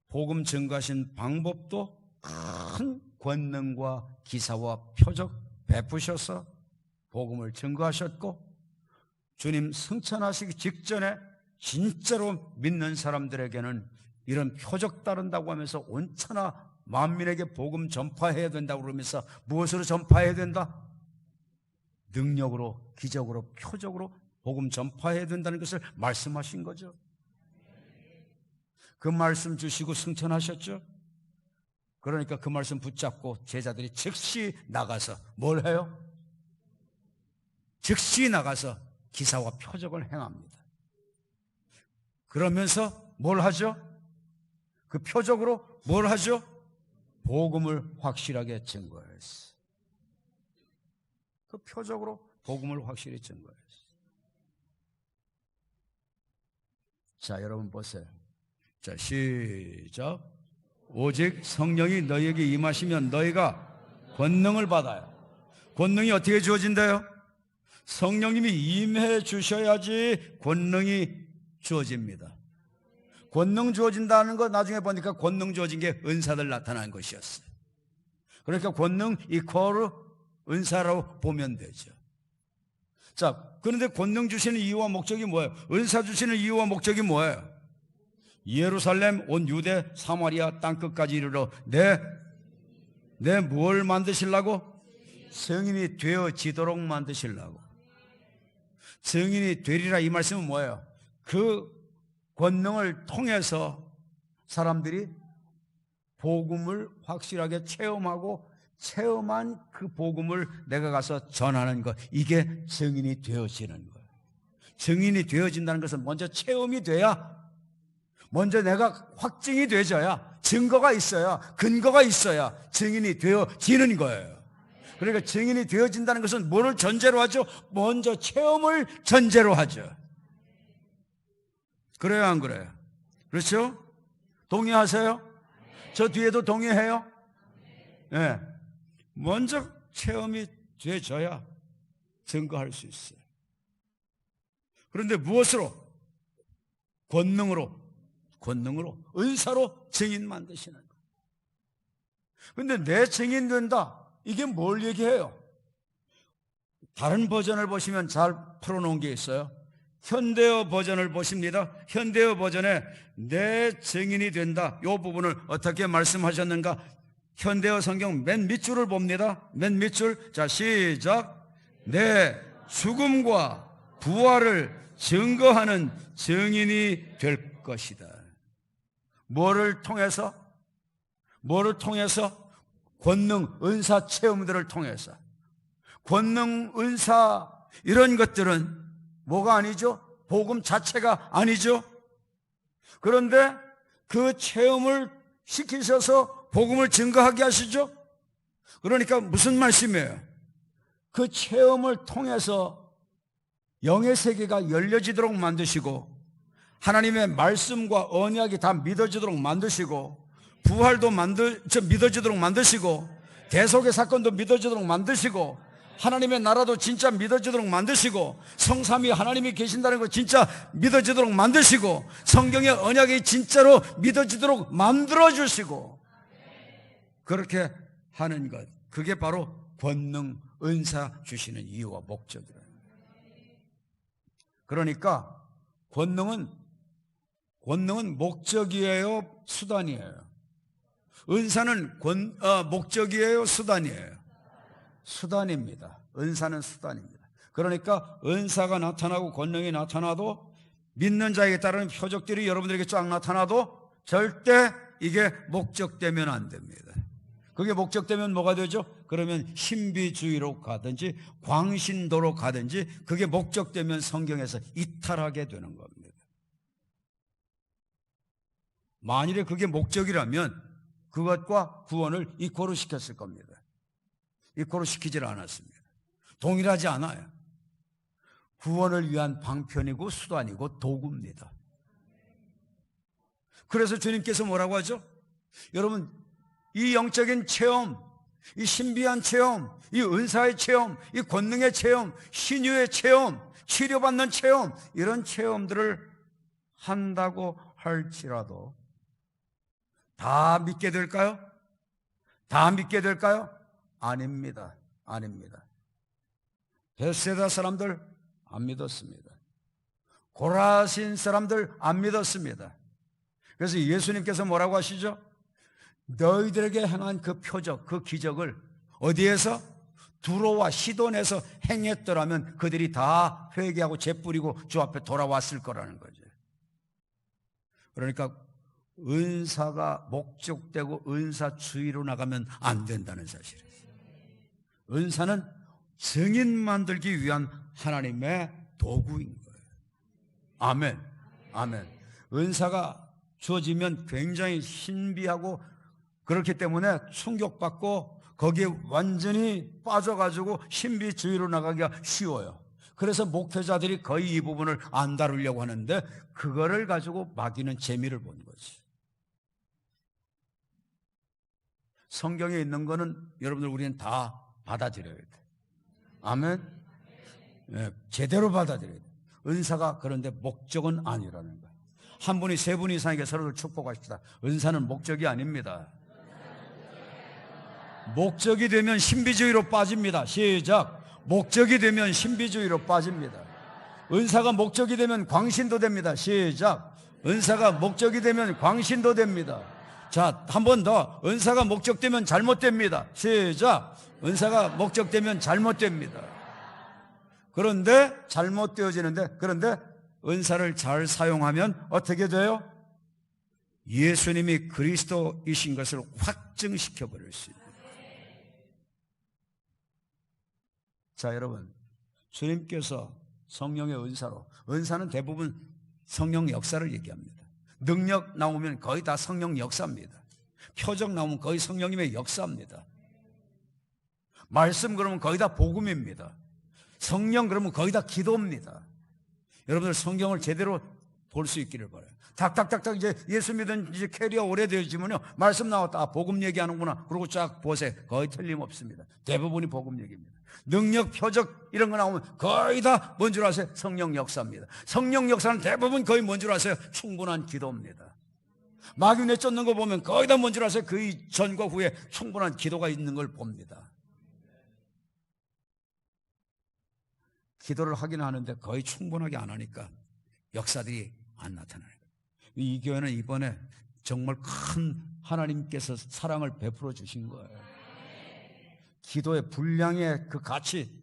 S1: 복음 증거하신 방법도 큰 권능과 기사와 표적 베푸셔서 복음을 증거하셨고, 주님 승천하시기 직전에 진짜로 믿는 사람들에게는 이런 표적 따른다고 하면서 온천하 만민에게 복음 전파해야 된다고 그러면서 무엇으로 전파해야 된다? 능력으로, 기적으로, 표적으로 복음 전파해야 된다는 것을 말씀하신 거죠. 그 말씀 주시고 승천하셨죠. 그러니까 그 말씀 붙잡고 제자들이 즉시 나가서 뭘 해요? 즉시 나가서 기사와 표적을 행합니다. 그러면서 뭘 하죠? 그 표적으로 뭘 하죠? 복음을 확실하게 증거했어요. 그 표적으로 복음을 확실히 증거했어요. 자, 여러분 보세요. 자, 시작. 오직 성령이 너희에게 임하시면 너희가 권능을 받아요. 권능이 어떻게 주어진대요? 성령님이 임해 주셔야지 권능이 주어집니다. 권능 주어진다는 거 나중에 보니까 권능 주어진 게 은사들 나타난 것이었어요. 그러니까 권능 이퀄 은사라고 보면 되죠. 자, 그런데 권능 주시는 이유와 목적이 뭐예요? 은사 주시는 이유와 목적이 뭐예요? 예루살렘 온 유대 사마리아 땅끝까지 이르러 내 뭘 만드시려고? 성인이 되어지도록 만드시려고. 성인이 되리라 이 말씀은 뭐예요? 그 권능을 통해서 사람들이 복음을 확실하게 체험하고 체험한 그 복음을 내가 가서 전하는 것, 이게 증인이 되어지는 거예요. 증인이 되어진다는 것은 먼저 체험이 돼야, 먼저 내가 확증이 되져야, 증거가 있어야, 근거가 있어야 증인이 되어지는 거예요. 그러니까 증인이 되어진다는 것은 뭐를 전제로 하죠? 먼저 체험을 전제로 하죠. 그래요, 안 그래요? 그렇죠? 동의하세요? 저 뒤에도 동의해요? 네. 먼저 체험이 되져야 증거할 수 있어요. 그런데 무엇으로? 권능으로, 은사로 증인 만드시는 거예요. 그런데 내 증인 된다, 이게 뭘 얘기해요? 다른 버전을 보시면 잘 풀어놓은 게 있어요. 현대어 버전을 보십니다. 현대어 버전에 내 증인이 된다, 이 부분을 어떻게 말씀하셨는가? 현대어 성경 맨 밑줄을 봅니다. 맨 밑줄. 자, 시작. 내 죽음과 부활을 증거하는 증인이 될 것이다. 뭐를 통해서? 권능, 은사 체험들을 통해서. 권능, 은사 이런 것들은 뭐가 아니죠? 복음 자체가 아니죠. 그런데 그 체험을 시키셔서 복음을 증거하게 하시죠. 그러니까 무슨 말씀이에요? 그 체험을 통해서 영의 세계가 열려지도록 만드시고, 하나님의 말씀과 언약이 다 믿어지도록 만드시고, 부활도 믿어지도록 만드시고, 대속의 사건도 믿어지도록 만드시고, 하나님의 나라도 진짜 믿어지도록 만드시고, 성삼위 하나님이 계신다는 거 진짜 믿어지도록 만드시고, 성경의 언약이 진짜로 믿어지도록 만들어주시고, 그렇게 하는 것, 그게 바로 권능, 은사 주시는 이유와 목적이에요. 그러니까 권능은 목적이에요, 수단이에요? 은사는 목적이에요, 수단이에요? 수단입니다. 은사는 수단입니다. 그러니까 은사가 나타나고 권능이 나타나도, 믿는 자에게 따르는 표적들이 여러분들에게 쫙 나타나도 절대 이게 목적되면 안 됩니다. 그게 목적되면 뭐가 되죠? 그러면 신비주의로 가든지 광신도로 가든지 그게 목적되면 성경에서 이탈하게 되는 겁니다. 만일에 그게 목적이라면 그것과 구원을 이코로 시켰을 겁니다. 이코로 시키질 않았습니다. 동일하지 않아요. 구원을 위한 방편이고 수단이고 도구입니다. 그래서 주님께서 뭐라고 하죠? 여러분, 이 영적인 체험, 이 신비한 체험, 이 은사의 체험, 이 권능의 체험, 신유의 체험, 치료받는 체험, 이런 체험들을 한다고 할지라도 다 믿게 될까요? 다 믿게 될까요? 아닙니다. 아닙니다. 베세다 사람들 안 믿었습니다. 고라신 사람들 안 믿었습니다. 그래서 예수님께서 뭐라고 하시죠? 너희들에게 행한 그 표적, 그 기적을 어디에서? 두로와 시돈에서 행했더라면 그들이 다 회개하고 재 뿌리고 주 앞에 돌아왔을 거라는 거죠. 그러니까 은사가 목적되고 은사주의로 나가면 안 된다는 사실이에요. 은사는 증인 만들기 위한 하나님의 도구인 거예요. 아멘. 아멘. 은사가 주어지면 굉장히 신비하고 그렇기 때문에 충격받고 거기에 완전히 빠져가지고 신비주의로 나가기가 쉬워요. 그래서 목회자들이 거의 이 부분을 안 다루려고 하는데 그거를 가지고 마귀는 재미를 본 거지. 성경에 있는 거는 여러분들 우리는 다 받아들여야 돼. 아멘. 네, 제대로 받아들여야 돼. 은사가 그런데 목적은 아니라는 거예요. 한 분이 세 분 이상에게 서로를 축복하십시다. 은사는 목적이 아닙니다. 목적이 되면 신비주의로 빠집니다. 시작. 목적이 되면 신비주의로 빠집니다. 은사가 목적이 되면 광신도 됩니다. 시작. 은사가 목적이 되면 광신도 됩니다. 자, 한 번 더. 은사가 목적되면 잘못됩니다. 시작. 은사가 목적되면 잘못됩니다. 그런데 잘못되어지는데, 그런데 은사를 잘 사용하면 어떻게 돼요? 예수님이 그리스도이신 것을 확증시켜 버릴 수 있습니다. 자, 여러분, 주님께서 성령의 은사로, 은사는 대부분 성령 역사를 얘기합니다. 능력 나오면 거의 다 성령 역사입니다. 표적 나오면 거의 성령님의 역사입니다. 말씀 그러면 거의 다 복음입니다. 성령 그러면 거의 다 기도입니다. 여러분들 성경을 제대로 볼 수 있기를 바라요. 탁탁탁탁 이제 예수 믿은 이제 캐리어 오래되어지면요, 말씀 나왔다. 아, 복음 얘기하는구나. 그러고 쫙 보세요. 거의 틀림없습니다. 대부분이 복음 얘기입니다. 능력, 표적 이런 거 나오면 거의 다 뭔 줄 아세요? 성령 역사입니다. 성령 역사는 대부분 거의 뭔 줄 아세요? 충분한 기도입니다. 마귀 내쫓는 거 보면 거의 다 뭔 줄 아세요? 그 전과 후에 충분한 기도가 있는 걸 봅니다. 기도를 하긴 하는데 거의 충분하게 안 하니까 역사들이 안 나타나요. 이 교회는 이번에 정말 큰 하나님께서 사랑을 베풀어 주신 거예요. 기도의 분량의 그 가치,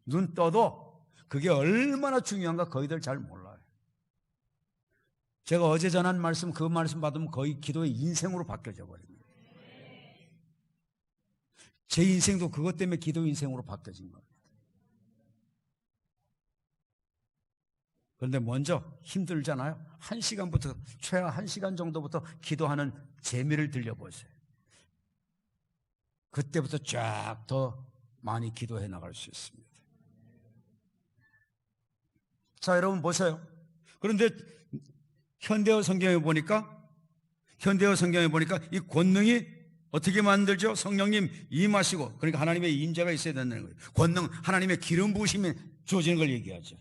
S1: 눈 떠도 그게 얼마나 중요한가 거의들 잘 몰라요. 제가 어제 전한 말씀, 그 말씀 받으면 거의 기도의 인생으로 바뀌어져 버립니다. 제 인생도 그것 때문에 기도 인생으로 바뀌어진 거예요. 그런데 먼저 힘들잖아요. 1시간부터, 최하 1시간 정도부터 기도하는 재미를 들려보세요. 그때부터 쫙 더 많이 기도해 나갈 수 있습니다. 자, 여러분 보세요. 그런데 현대어 성경에 보니까 이 권능이 어떻게 만들죠? 성령님 임하시고, 그러니까 하나님의 임재가 있어야 된다는 거예요. 권능, 하나님의 기름 부으심이 주어지는 걸 얘기하죠.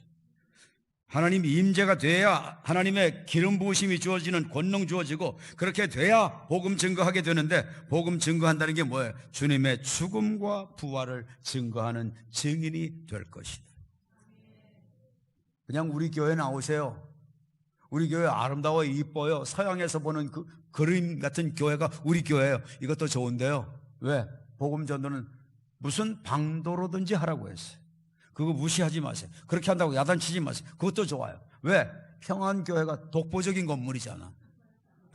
S1: 하나님 임재가 돼야 하나님의 기름 부으심이 주어지는 권능 주어지고, 그렇게 돼야 복음 증거하게 되는데, 복음 증거한다는 게 뭐예요? 주님의 죽음과 부활을 증거하는 증인이 될 것이다. 그냥 우리 교회 나오세요. 우리 교회 아름다워 이뻐요. 서양에서 보는 그 그림 같은 교회가 우리 교회예요. 이것도 좋은데요. 왜? 복음 전도는 무슨 방도로든지 하라고 했어요. 그거 무시하지 마세요. 그렇게 한다고 야단치지 마세요. 그것도 좋아요. 왜? 평안교회가 독보적인 건물이잖아.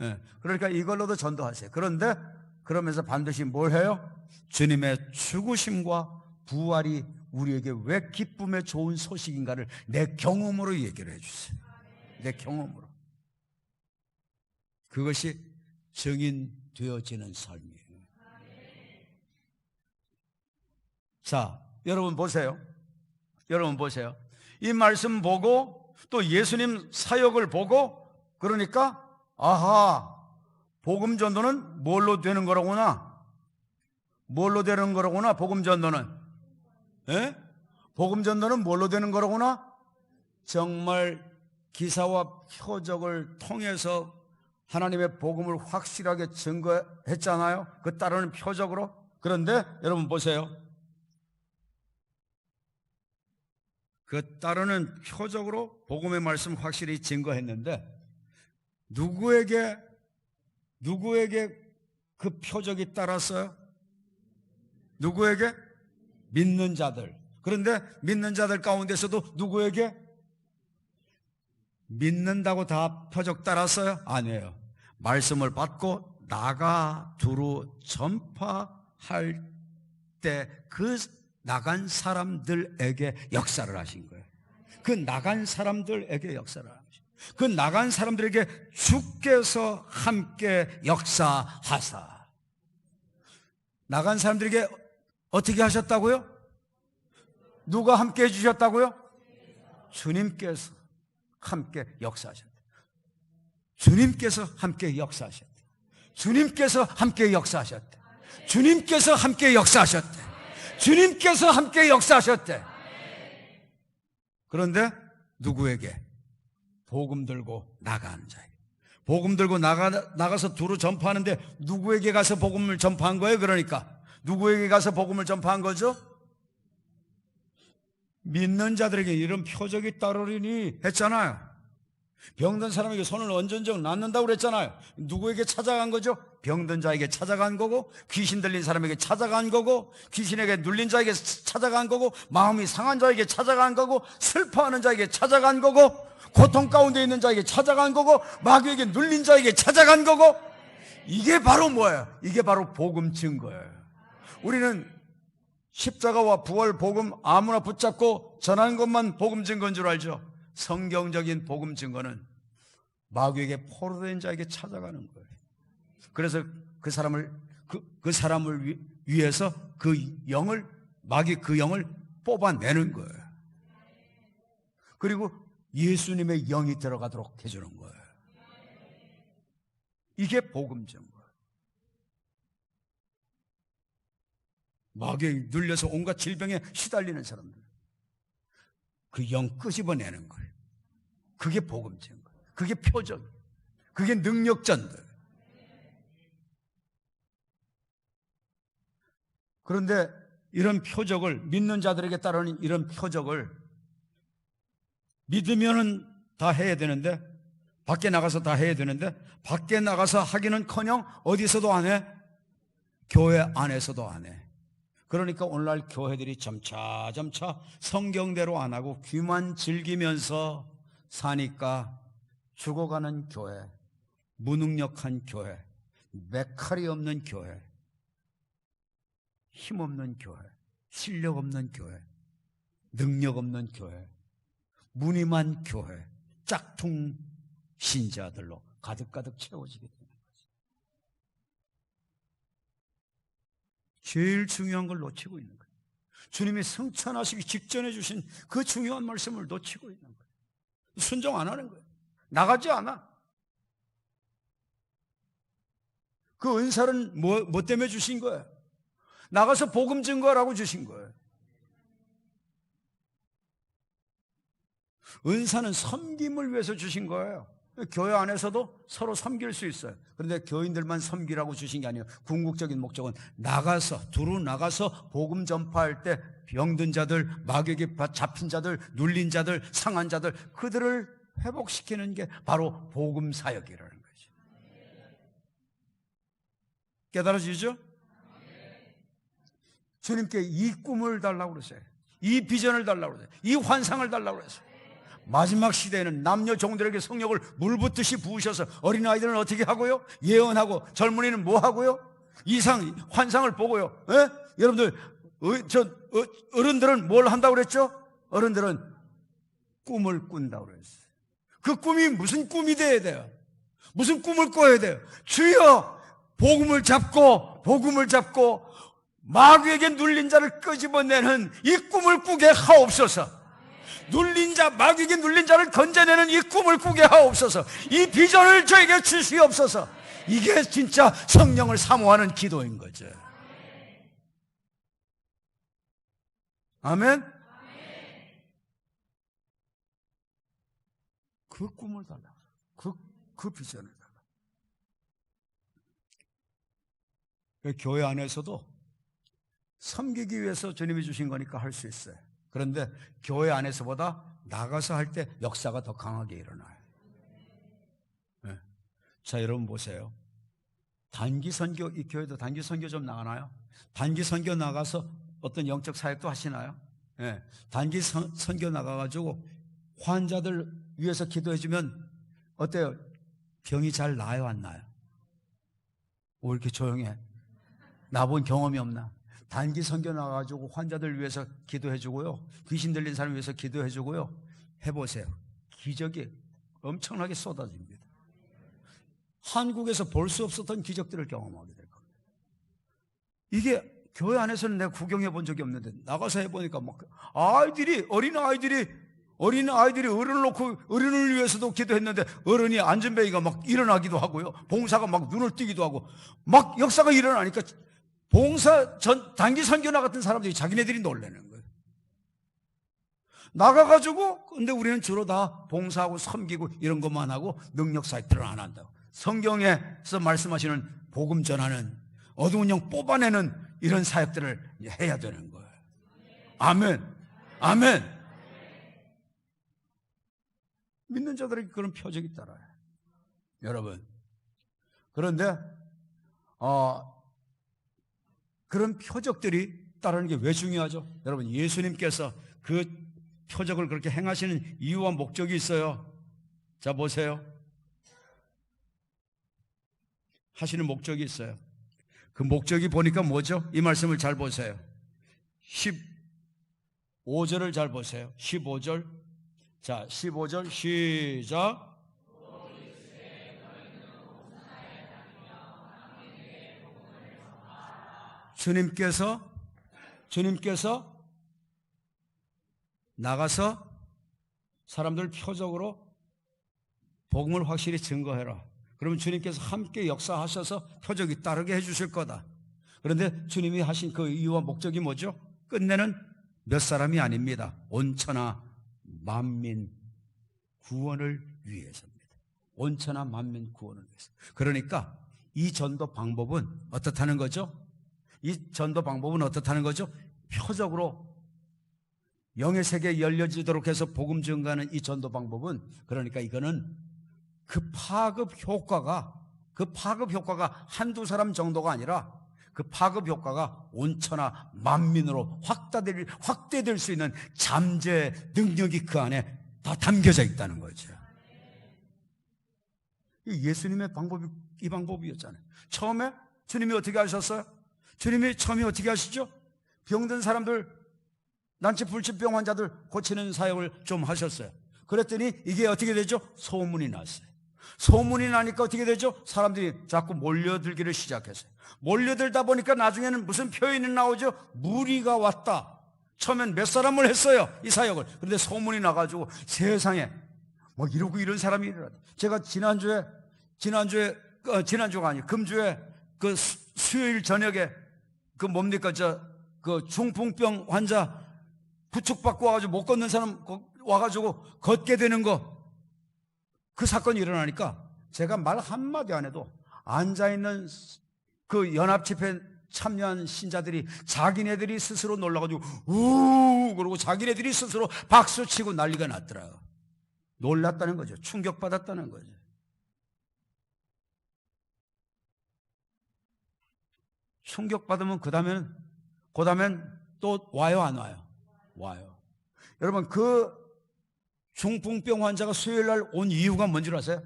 S1: 예. 그러니까 이걸로도 전도하세요. 그런데 그러면서 반드시 뭘 해요? 주님의 죽으심과 부활이 우리에게 왜 기쁨의 좋은 소식인가를 내 경험으로 얘기를 해주세요. 내 경험으로. 그것이 증인되어지는 삶이에요. 자, 여러분 보세요. 여러분 보세요. 이 말씀 보고 또 예수님 사역을 보고 그러니까 아하, 복음 전도는 뭘로 되는 거라구나. 뭘로 되는 거라구나. 복음 전도는. 예? 복음 전도는 뭘로 되는 거라구나. 정말 기사와 표적을 통해서 하나님의 복음을 확실하게 증거했잖아요. 그 따르는 표적으로. 그런데 여러분 보세요. 그 따르는 표적으로 복음의 말씀 확실히 증거했는데 누구에게 그 표적이 따랐어요? 누구에게? 믿는 자들. 그런데 믿는 자들 가운데서도 누구에게? 믿는다고 다 표적 따랐어요? 아니에요. 말씀을 받고 나가 두루 전파할 때 그 나간 사람들에게 역사를 하신 거예요. 그 나간 사람들에게 역사를 하신 거예요. 그 나간 사람들에게 주께서 함께 역사하사. 나간 사람들에게 어떻게 하셨다고요? 누가 함께 해주셨다고요? 주님께서 함께 역사하셨다. 주님께서 함께 역사하셨다. 주님께서 함께 역사하셨다. 주님께서 함께 역사하셨다. 주님께서 함께 역사하셨대. 그런데 누구에게? 복음 들고 나가는 자에게. 복음 들고 나가서 두루 전파하는데 누구에게 가서 복음을 전파한 거예요? 그러니까 누구에게 가서 복음을 전파한 거죠? 믿는 자들에게 이런 표적이 따르리니 했잖아요. 병든 사람에게 손을 얹은즉 낫는다고 그랬잖아요. 누구에게 찾아간 거죠? 병든 자에게 찾아간 거고, 귀신 들린 사람에게 찾아간 거고, 귀신에게 눌린 자에게 찾아간 거고, 마음이 상한 자에게 찾아간 거고, 슬퍼하는 자에게 찾아간 거고, 고통 가운데 있는 자에게 찾아간 거고, 마귀에게 눌린 자에게 찾아간 거고. 이게 바로 뭐예요? 이게 바로 복음 증거예요. 우리는 십자가와 부활 복음 아무나 붙잡고 전하는 것만 복음 증거인 줄 알죠? 성경적인 복음 증거는 마귀에게 포로된 자에게 찾아가는 거예요. 그래서 그 사람을 위해서 마귀 그 영을 뽑아내는 거예요. 그리고 예수님의 영이 들어가도록 해주는 거예요. 이게 복음 증거예요. 마귀에 눌려서 온갖 질병에 시달리는 사람들, 그 영 끄집어내는 거예요. 그게 복음 증거, 그게 표적, 그게 능력전들. 그런데 이런 표적을, 믿는 자들에게 따르는 이런 표적을 믿으면은 다 해야 되는데, 밖에 나가서 다 해야 되는데, 밖에 나가서 하기는커녕 어디서도 안 해? 교회 안에서도 안 해. 그러니까 오늘날 교회들이 점차 성경대로 안 하고 귀만 즐기면서 사니까 죽어가는 교회, 무능력한 교회, 메칼이 없는 교회, 힘없는 교회, 실력 없는 교회, 능력 없는 교회, 무늬만 교회, 짝퉁 신자들로 가득가득 채워지게 됩니다. 제일 중요한 걸 놓치고 있는 거예요. 주님이 승천하시기 직전에 주신 그 중요한 말씀을 놓치고 있는 거예요. 순종 안 하는 거예요. 나가지 않아. 그 은사는 뭐 때문에 주신 거예요? 나가서 복음 증거하라고 주신 거예요. 은사는 섬김을 위해서 주신 거예요. 교회 안에서도 서로 섬길 수 있어요. 그런데 교인들만 섬기라고 주신 게 아니에요. 궁극적인 목적은 두루 나가서 복음 전파할 때 병든 자들, 마귀에게 잡힌 자들, 눌린 자들, 상한 자들, 그들을 회복시키는 게 바로 복음 사역이라는 거죠. 깨달아지죠? 주님께 이 꿈을 달라고 그러세요. 이 비전을 달라고 그러세요. 이 환상을 달라고 그러세요. 마지막 시대에는 남녀 종들에게 성령을 물붓듯이 부으셔서 어린아이들은 어떻게 하고요? 예언하고 젊은이는 뭐 하고요? 이상, 환상을 보고요. 예? 여러분들, 어른들은 뭘 한다고 그랬죠? 어른들은 꿈을 꾼다고 그랬어요. 그 꿈이 무슨 꿈이 돼야 돼요? 무슨 꿈을 꿔야 돼요? 주여, 복음을 잡고 마귀에게 눌린 자를 끄집어내는 이 꿈을 꾸게 하옵소서. 눌린 자, 마귀에게 눌린 자를 건져내는 이 꿈을 꾸게 하옵소서. 이 비전을 저에게 주시옵소서. 이게 진짜 성령을 사모하는 기도인 거죠. 아멘? 그 꿈을 달라. 그 비전을 달라. 교회 안에서도 섬기기 위해서 주님이 주신 거니까 할 수 있어요. 그런데 교회 안에서보다 나가서 할 때 역사가 더 강하게 일어나요. 네. 자, 여러분 보세요. 단기 선교, 이 교회도 단기 선교 좀 나가나요? 단기 선교 나가서 어떤 영적 사역도 하시나요? 네. 단기 선교 나가가지고 환자들 위해서 기도해주면 어때요? 병이 잘 나아요, 안 나아요? 왜 이렇게 조용해? 나본 경험이 없나? 단기 선교 나가가지고 환자들 위해서 기도해주고요, 귀신 들린 사람 위해서 기도해주고요, 해보세요. 기적이 엄청나게 쏟아집니다. 한국에서 볼 수 없었던 기적들을 경험하게 될 겁니다. 이게 교회 안에서는 내가 구경해 본 적이 없는데 나가서 해보니까 막 어린아이들이 어른을 놓고 어른을 위해서도 기도했는데 어른이 안전뱅이가 막 일어나기도 하고요, 봉사가 막 눈을 뜨기도 하고 막 역사가 일어나니까 단기 선교 나갔던 사람들이 자기네들이 놀라는 거예요. 나가가지고, 근데 우리는 주로 다 봉사하고 섬기고 이런 것만 하고 능력 사역들을 안 한다고. 성경에서 말씀하시는 복음 전하는, 어두운 영 뽑아내는 이런 사역들을 해야 되는 거예요. 아멘. 아멘. 믿는 자들에게 그런 표적이 따라요, 여러분. 그런데 그런 표적들이 따르는 게 왜 중요하죠? 여러분, 예수님께서 그 표적을 그렇게 행하시는 이유와 목적이 있어요. 자, 보세요. 하시는 목적이 있어요. 그 목적이 보니까 뭐죠? 이 말씀을 잘 보세요. 15절을 잘 보세요. 15절. 자, 15절 시작. 주님께서 나가서 사람들 표적으로 복음을 확실히 증거해라. 그러면 주님께서 함께 역사하셔서 표적이 따르게 해주실 거다. 그런데 주님이 하신 그 이유와 목적이 뭐죠? 끝내는 몇 사람이 아닙니다. 온천하 만민 구원을 위해서입니다. 온천하 만민 구원을 위해서. 그러니까 이 전도 방법은 어떻다는 거죠? 이 전도 방법은 어떻다는 거죠? 표적으로 영의 세계에 열려지도록 해서 복음 증가하는 이 전도 방법은, 그러니까 이거는 그 파급 효과가 한두 사람 정도가 아니라 그 파급 효과가 온천하 만민으로 확대될 수 있는 잠재 능력이 그 안에 다 담겨져 있다는 거죠. 예수님의 방법이 이 방법이었잖아요. 처음에 주님이 어떻게 하셨어요? 주님이 처음에 어떻게 하시죠? 병든 사람들, 난치 불치병 환자들 고치는 사역을 좀 하셨어요. 그랬더니 이게 어떻게 되죠? 소문이 났어요. 소문이 나니까 어떻게 되죠? 사람들이 자꾸 몰려들기를 시작했어요. 몰려들다 보니까 나중에는 무슨 표현이 나오죠? 무리가 왔다. 처음엔 몇 사람을 했어요, 이 사역을. 그런데 소문이 나가지고 세상에 막 이러고 이런 사람이 일어났다. 제가 지난주가 아니고 금주에 그 수요일 저녁에 그 뭡니까, 그 중풍병 환자 부축받고 와가지고 못 걷는 사람 와가지고 걷게 되는 거, 그 사건이 일어나니까 제가 말 한마디 안 해도 앉아있는 그 연합집회 참여한 신자들이 자기네들이 스스로 놀라가지고 우 그러고 자기네들이 스스로 박수치고 난리가 났더라고요. 놀랐다는 거죠. 충격받았다는 거죠. 충격받으면 그 다음엔 또 와요, 안 와요? 와요. 여러분, 그 중풍병 환자가 수요일 날 온 이유가 뭔지 아세요?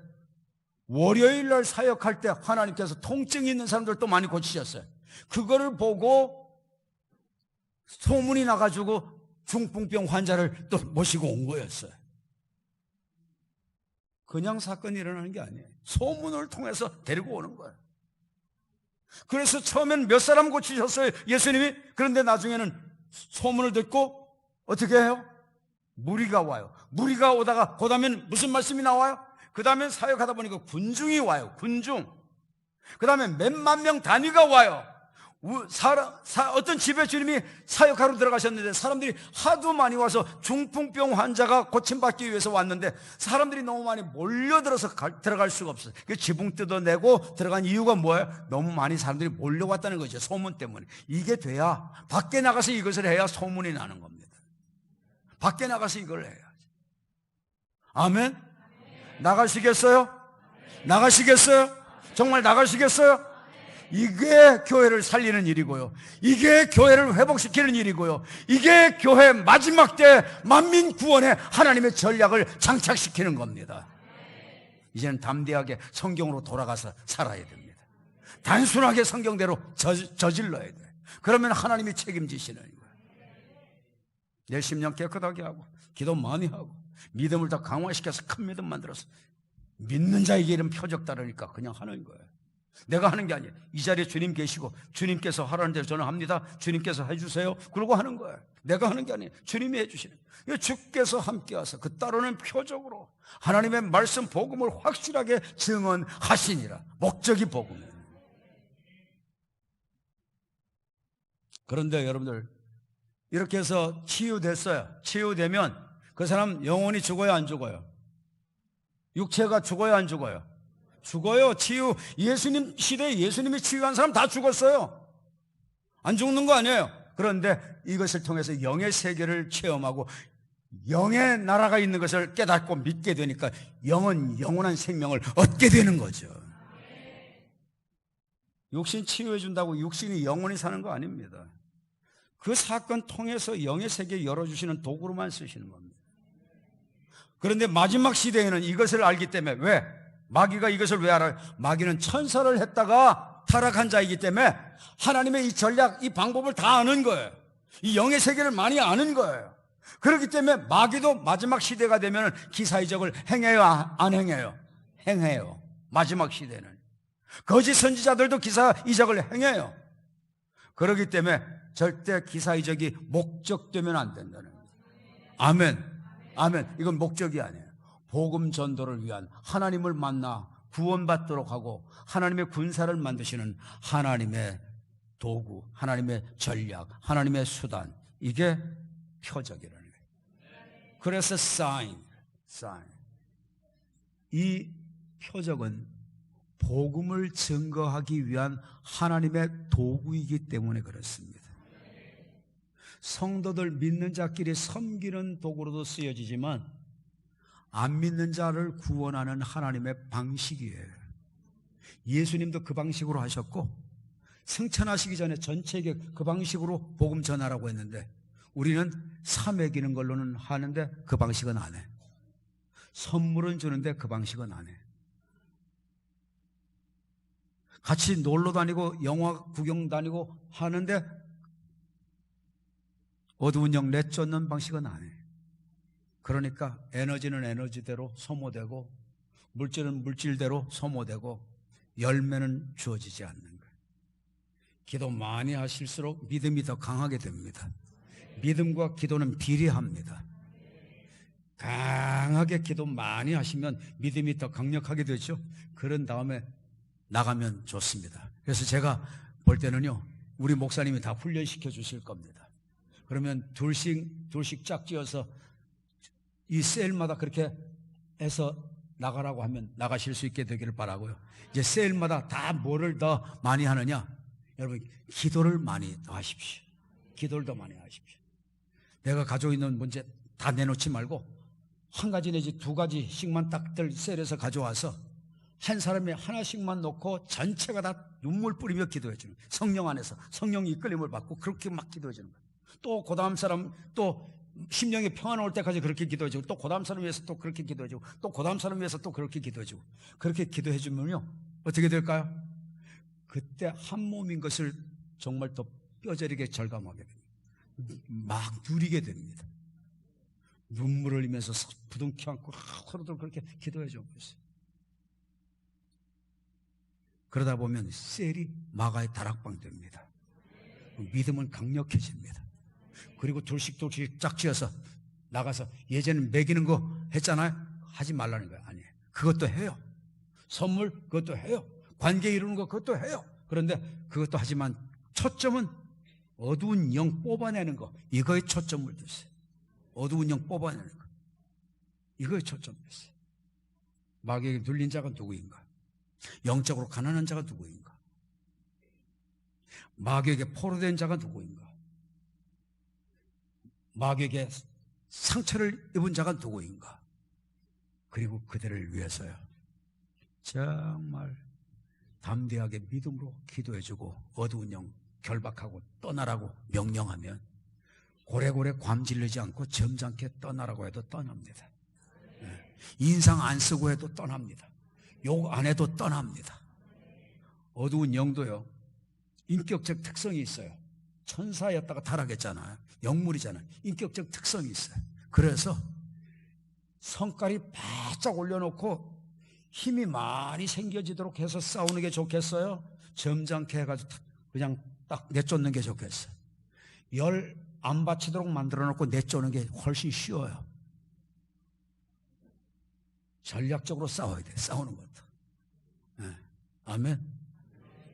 S1: 월요일 날 사역할 때 하나님께서 통증이 있는 사람들도 많이 고치셨어요. 그거를 보고 소문이 나가지고 중풍병 환자를 또 모시고 온 거였어요. 그냥 사건이 일어나는 게 아니에요. 소문을 통해서 데리고 오는 거예요. 그래서 처음엔 몇 사람 고치셨어요, 예수님이. 그런데 나중에는 소문을 듣고 어떻게 해요? 무리가 와요. 무리가 오다가 그 다음엔 무슨 말씀이 나와요? 그 다음엔 사역하다 보니까 군중이 와요. 군중. 그 다음에 몇만 명 단위가 와요. 어떤 집에 주님이 사역하러 들어가셨는데 사람들이 하도 많이 와서 중풍병 환자가 고침받기 위해서 왔는데 사람들이 너무 많이 몰려들어서 들어갈 수가 없어요. 그 지붕 뜯어내고 들어간 이유가 뭐예요? 너무 많이 사람들이 몰려왔다는 거죠. 소문 때문에. 이게 돼야, 밖에 나가서 이것을 해야 소문이 나는 겁니다. 밖에 나가서 이걸 해야지. 아멘? 나가시겠어요? 나가시겠어요? 정말 나가시겠어요? 이게 교회를 살리는 일이고요. 이게 교회를 회복시키는 일이고요. 이게 교회 마지막 때 만민 구원에 하나님의 전략을 장착시키는 겁니다. 이제는 담대하게 성경으로 돌아가서 살아야 됩니다. 단순하게 성경대로 저질러야 돼요. 그러면 하나님이 책임지시는 거예요. 내 심령 깨끗하게 하고 기도 많이 하고 믿음을 더 강화시켜서 큰 믿음 만들어서 믿는 자에게 이런 표적 따르니까 그냥 하는 거예요. 내가 하는 게 아니에요. 이 자리에 주님 계시고 주님께서 하라는 대로 저는 합니다. 주님께서 해주세요. 그러고 하는 거예요. 내가 하는 게 아니에요. 주님이 해주시는 거예요. 주께서 함께 하셔서 그 따르는 표적으로 하나님의 말씀 복음을 확실하게 증언하시니라. 목적이 복음이에요. 그런데 여러분들 이렇게 해서 치유됐어요. 치유되면 그 사람 영혼이 죽어요, 안 죽어요? 육체가 죽어요, 안 죽어요? 죽어요. 치유. 예수님 시대에 예수님이 치유한 사람 다 죽었어요. 안 죽는 거 아니에요. 그런데 이것을 통해서 영의 세계를 체험하고 영의 나라가 있는 것을 깨닫고 믿게 되니까 영은 영원한 생명을 얻게 되는 거죠. 육신 치유해 준다고 육신이 영원히 사는 거 아닙니다. 그 사건 통해서 영의 세계 열어주시는 도구로만 쓰시는 겁니다. 그런데 마지막 시대에는 이것을 알기 때문에 왜? 마귀가 이것을 왜 알아요? 마귀는 천사를 했다가 타락한 자이기 때문에 하나님의 이 전략, 이 방법을 다 아는 거예요. 이 영의 세계를 많이 아는 거예요. 그렇기 때문에 마귀도 마지막 시대가 되면 기사이적을 행해요, 안 행해요? 행해요. 마지막 시대는. 거짓 선지자들도 기사이적을 행해요. 그렇기 때문에 절대 기사이적이 목적되면 안 된다는 거예요. 아멘. 아멘. 이건 목적이 아니에요. 복음 전도를 위한 하나님을 만나 구원받도록 하고 하나님의 군사를 만드시는 하나님의 도구, 하나님의 전략, 하나님의 수단, 이게 표적이라는 거예요. 그래서 sign. 이 표적은 복음을 증거하기 위한 하나님의 도구이기 때문에 그렇습니다. 성도들 믿는 자끼리 섬기는 도구로도 쓰여지지만 안 믿는 자를 구원하는 하나님의 방식이에요. 예수님도 그 방식으로 하셨고 승천하시기 전에 전체에게 그 방식으로 복음 전하라고 했는데 우리는 사 먹이는 걸로는 하는데 그 방식은 안 해. 선물은 주는데 그 방식은 안 해. 같이 놀러 다니고 영화 구경 다니고 하는데 어두운 영 내쫓는 방식은 안 해. 그러니까 에너지는 에너지대로 소모되고 물질은 물질대로 소모되고 열매는 주어지지 않는 거예요. 기도 많이 하실수록 믿음이 더 강하게 됩니다. 믿음과 기도는 비례합니다. 강하게 기도 많이 하시면 믿음이 더 강력하게 되죠. 그런 다음에 나가면 좋습니다. 그래서 제가 볼 때는요, 우리 목사님이 다 훈련시켜 주실 겁니다. 그러면 둘씩 짝지어서 이 셀마다 그렇게 해서 나가라고 하면 나가실 수 있게 되기를 바라고요. 이제 셀마다 다 뭐를 더 많이 하느냐? 여러분, 기도를 많이 더 하십시오. 기도를 더 많이 하십시오. 내가 가지고 있는 문제 다 내놓지 말고 한 가지 내지 두 가지씩만 딱들 셀에서 가져와서 한 사람이 하나씩만 놓고 전체가 다 눈물 뿌리며 기도해 주는 거예요. 성령 안에서 성령 이끌림을 받고 그렇게 막 기도해 주는 거예요. 또 그 다음 사람 또 심령의 평안 올 때까지 그렇게 기도해주고, 또 그 다음 사람 위해서 또 그렇게 기도해주고, 또 그 다음 사람 위해서 또 그렇게 기도해주고, 그렇게 기도해주면요 어떻게 될까요? 그때 한 몸인 것을 정말 더 뼈저리게 절감하게 됩니다. 막 누리게 됩니다. 눈물을 흘리면서 부둥켜 안고 서로들 그렇게 기도해주고 있어요. 그러다 보면 셀이 마가의 다락방 됩니다. 믿음은 강력해집니다. 그리고 둘씩 짝지어서 나가서, 예전엔 먹이는 거 했잖아요. 하지 말라는 거예요. 아니에요. 그것도 해요. 선물 그것도 해요. 관계 이루는 거 그것도 해요. 그런데 그것도 하지만 초점은 어두운 영 뽑아내는 거, 이거에 초점을 두세요. 어두운 영 뽑아내는 거, 이거에 초점을 두세요. 마귀에게 눌린 자가 누구인가? 영적으로 가난한 자가 누구인가? 마귀에게 포로된 자가 누구인가? 마귀에게 상처를 입은 자가 누구인가? 그리고 그들을 위해서요 정말 담대하게 믿음으로 기도해주고 어두운 영 결박하고 떠나라고 명령하면 고래고래 곪질르지 않고 점잖게 떠나라고 해도 떠납니다. 인상 안 쓰고 해도 떠납니다. 욕 안 해도 떠납니다. 어두운 영도요 인격적 특성이 있어요. 천사였다가 타락했잖아요. 영물이잖아요. 인격적 특성이 있어요. 그래서 성깔이 바짝 올려놓고 힘이 많이 생겨지도록 해서 싸우는 게 좋겠어요? 점잖게 해가지고 그냥 딱 내쫓는 게 좋겠어요? 열 안 받치도록 만들어 놓고 내쫓는 게 훨씬 쉬워요. 전략적으로 싸워야 돼요. 싸우는 것도. 네. 아멘.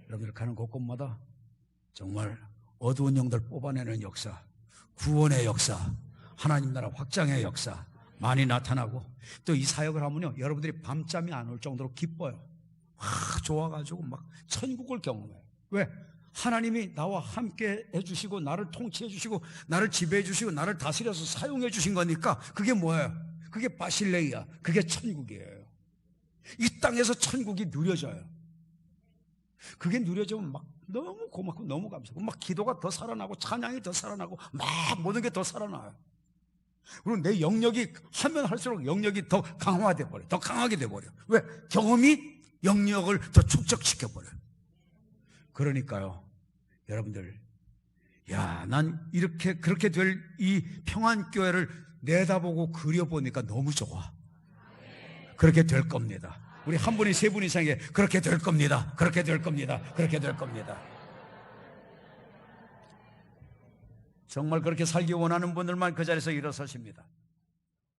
S1: 여러분들 가는 곳곳마다 정말 어두운 영들 뽑아내는 역사, 구원의 역사, 하나님 나라 확장의 역사 많이 나타나고, 또 이 사역을 하면요 여러분들이 밤잠이 안 올 정도로 기뻐요. 좋아가지고 막 천국을 경험해요. 왜? 하나님이 나와 함께 해주시고 나를 통치해 주시고 나를 지배해 주시고 나를 다스려서 사용해 주신 거니까. 그게 뭐예요? 그게 바실레이야. 그게 천국이에요. 이 땅에서 천국이 누려져요. 그게 누려지면 막 너무 고맙고 너무 감사하고 막 기도가 더 살아나고 찬양이 더 살아나고 막 모든 게 더 살아나요. 그리고 내 영역이 하면 할수록 영역이 더 강화돼 버려. 더 강하게 돼 버려. 왜? 경험이 영역을 더 축적시켜 버려요. 그러니까요 여러분들, 야, 난 이렇게 그렇게 될 이 평안교회를 내다보고 그려보니까 너무 좋아. 그렇게 될 겁니다. 우리 한 분이 세 분 이상에 그렇게 될 겁니다. 그렇게 될 겁니다. 그렇게 될 겁니다. 정말 그렇게 살기 원하는 분들만 그 자리에서 일어서십니다.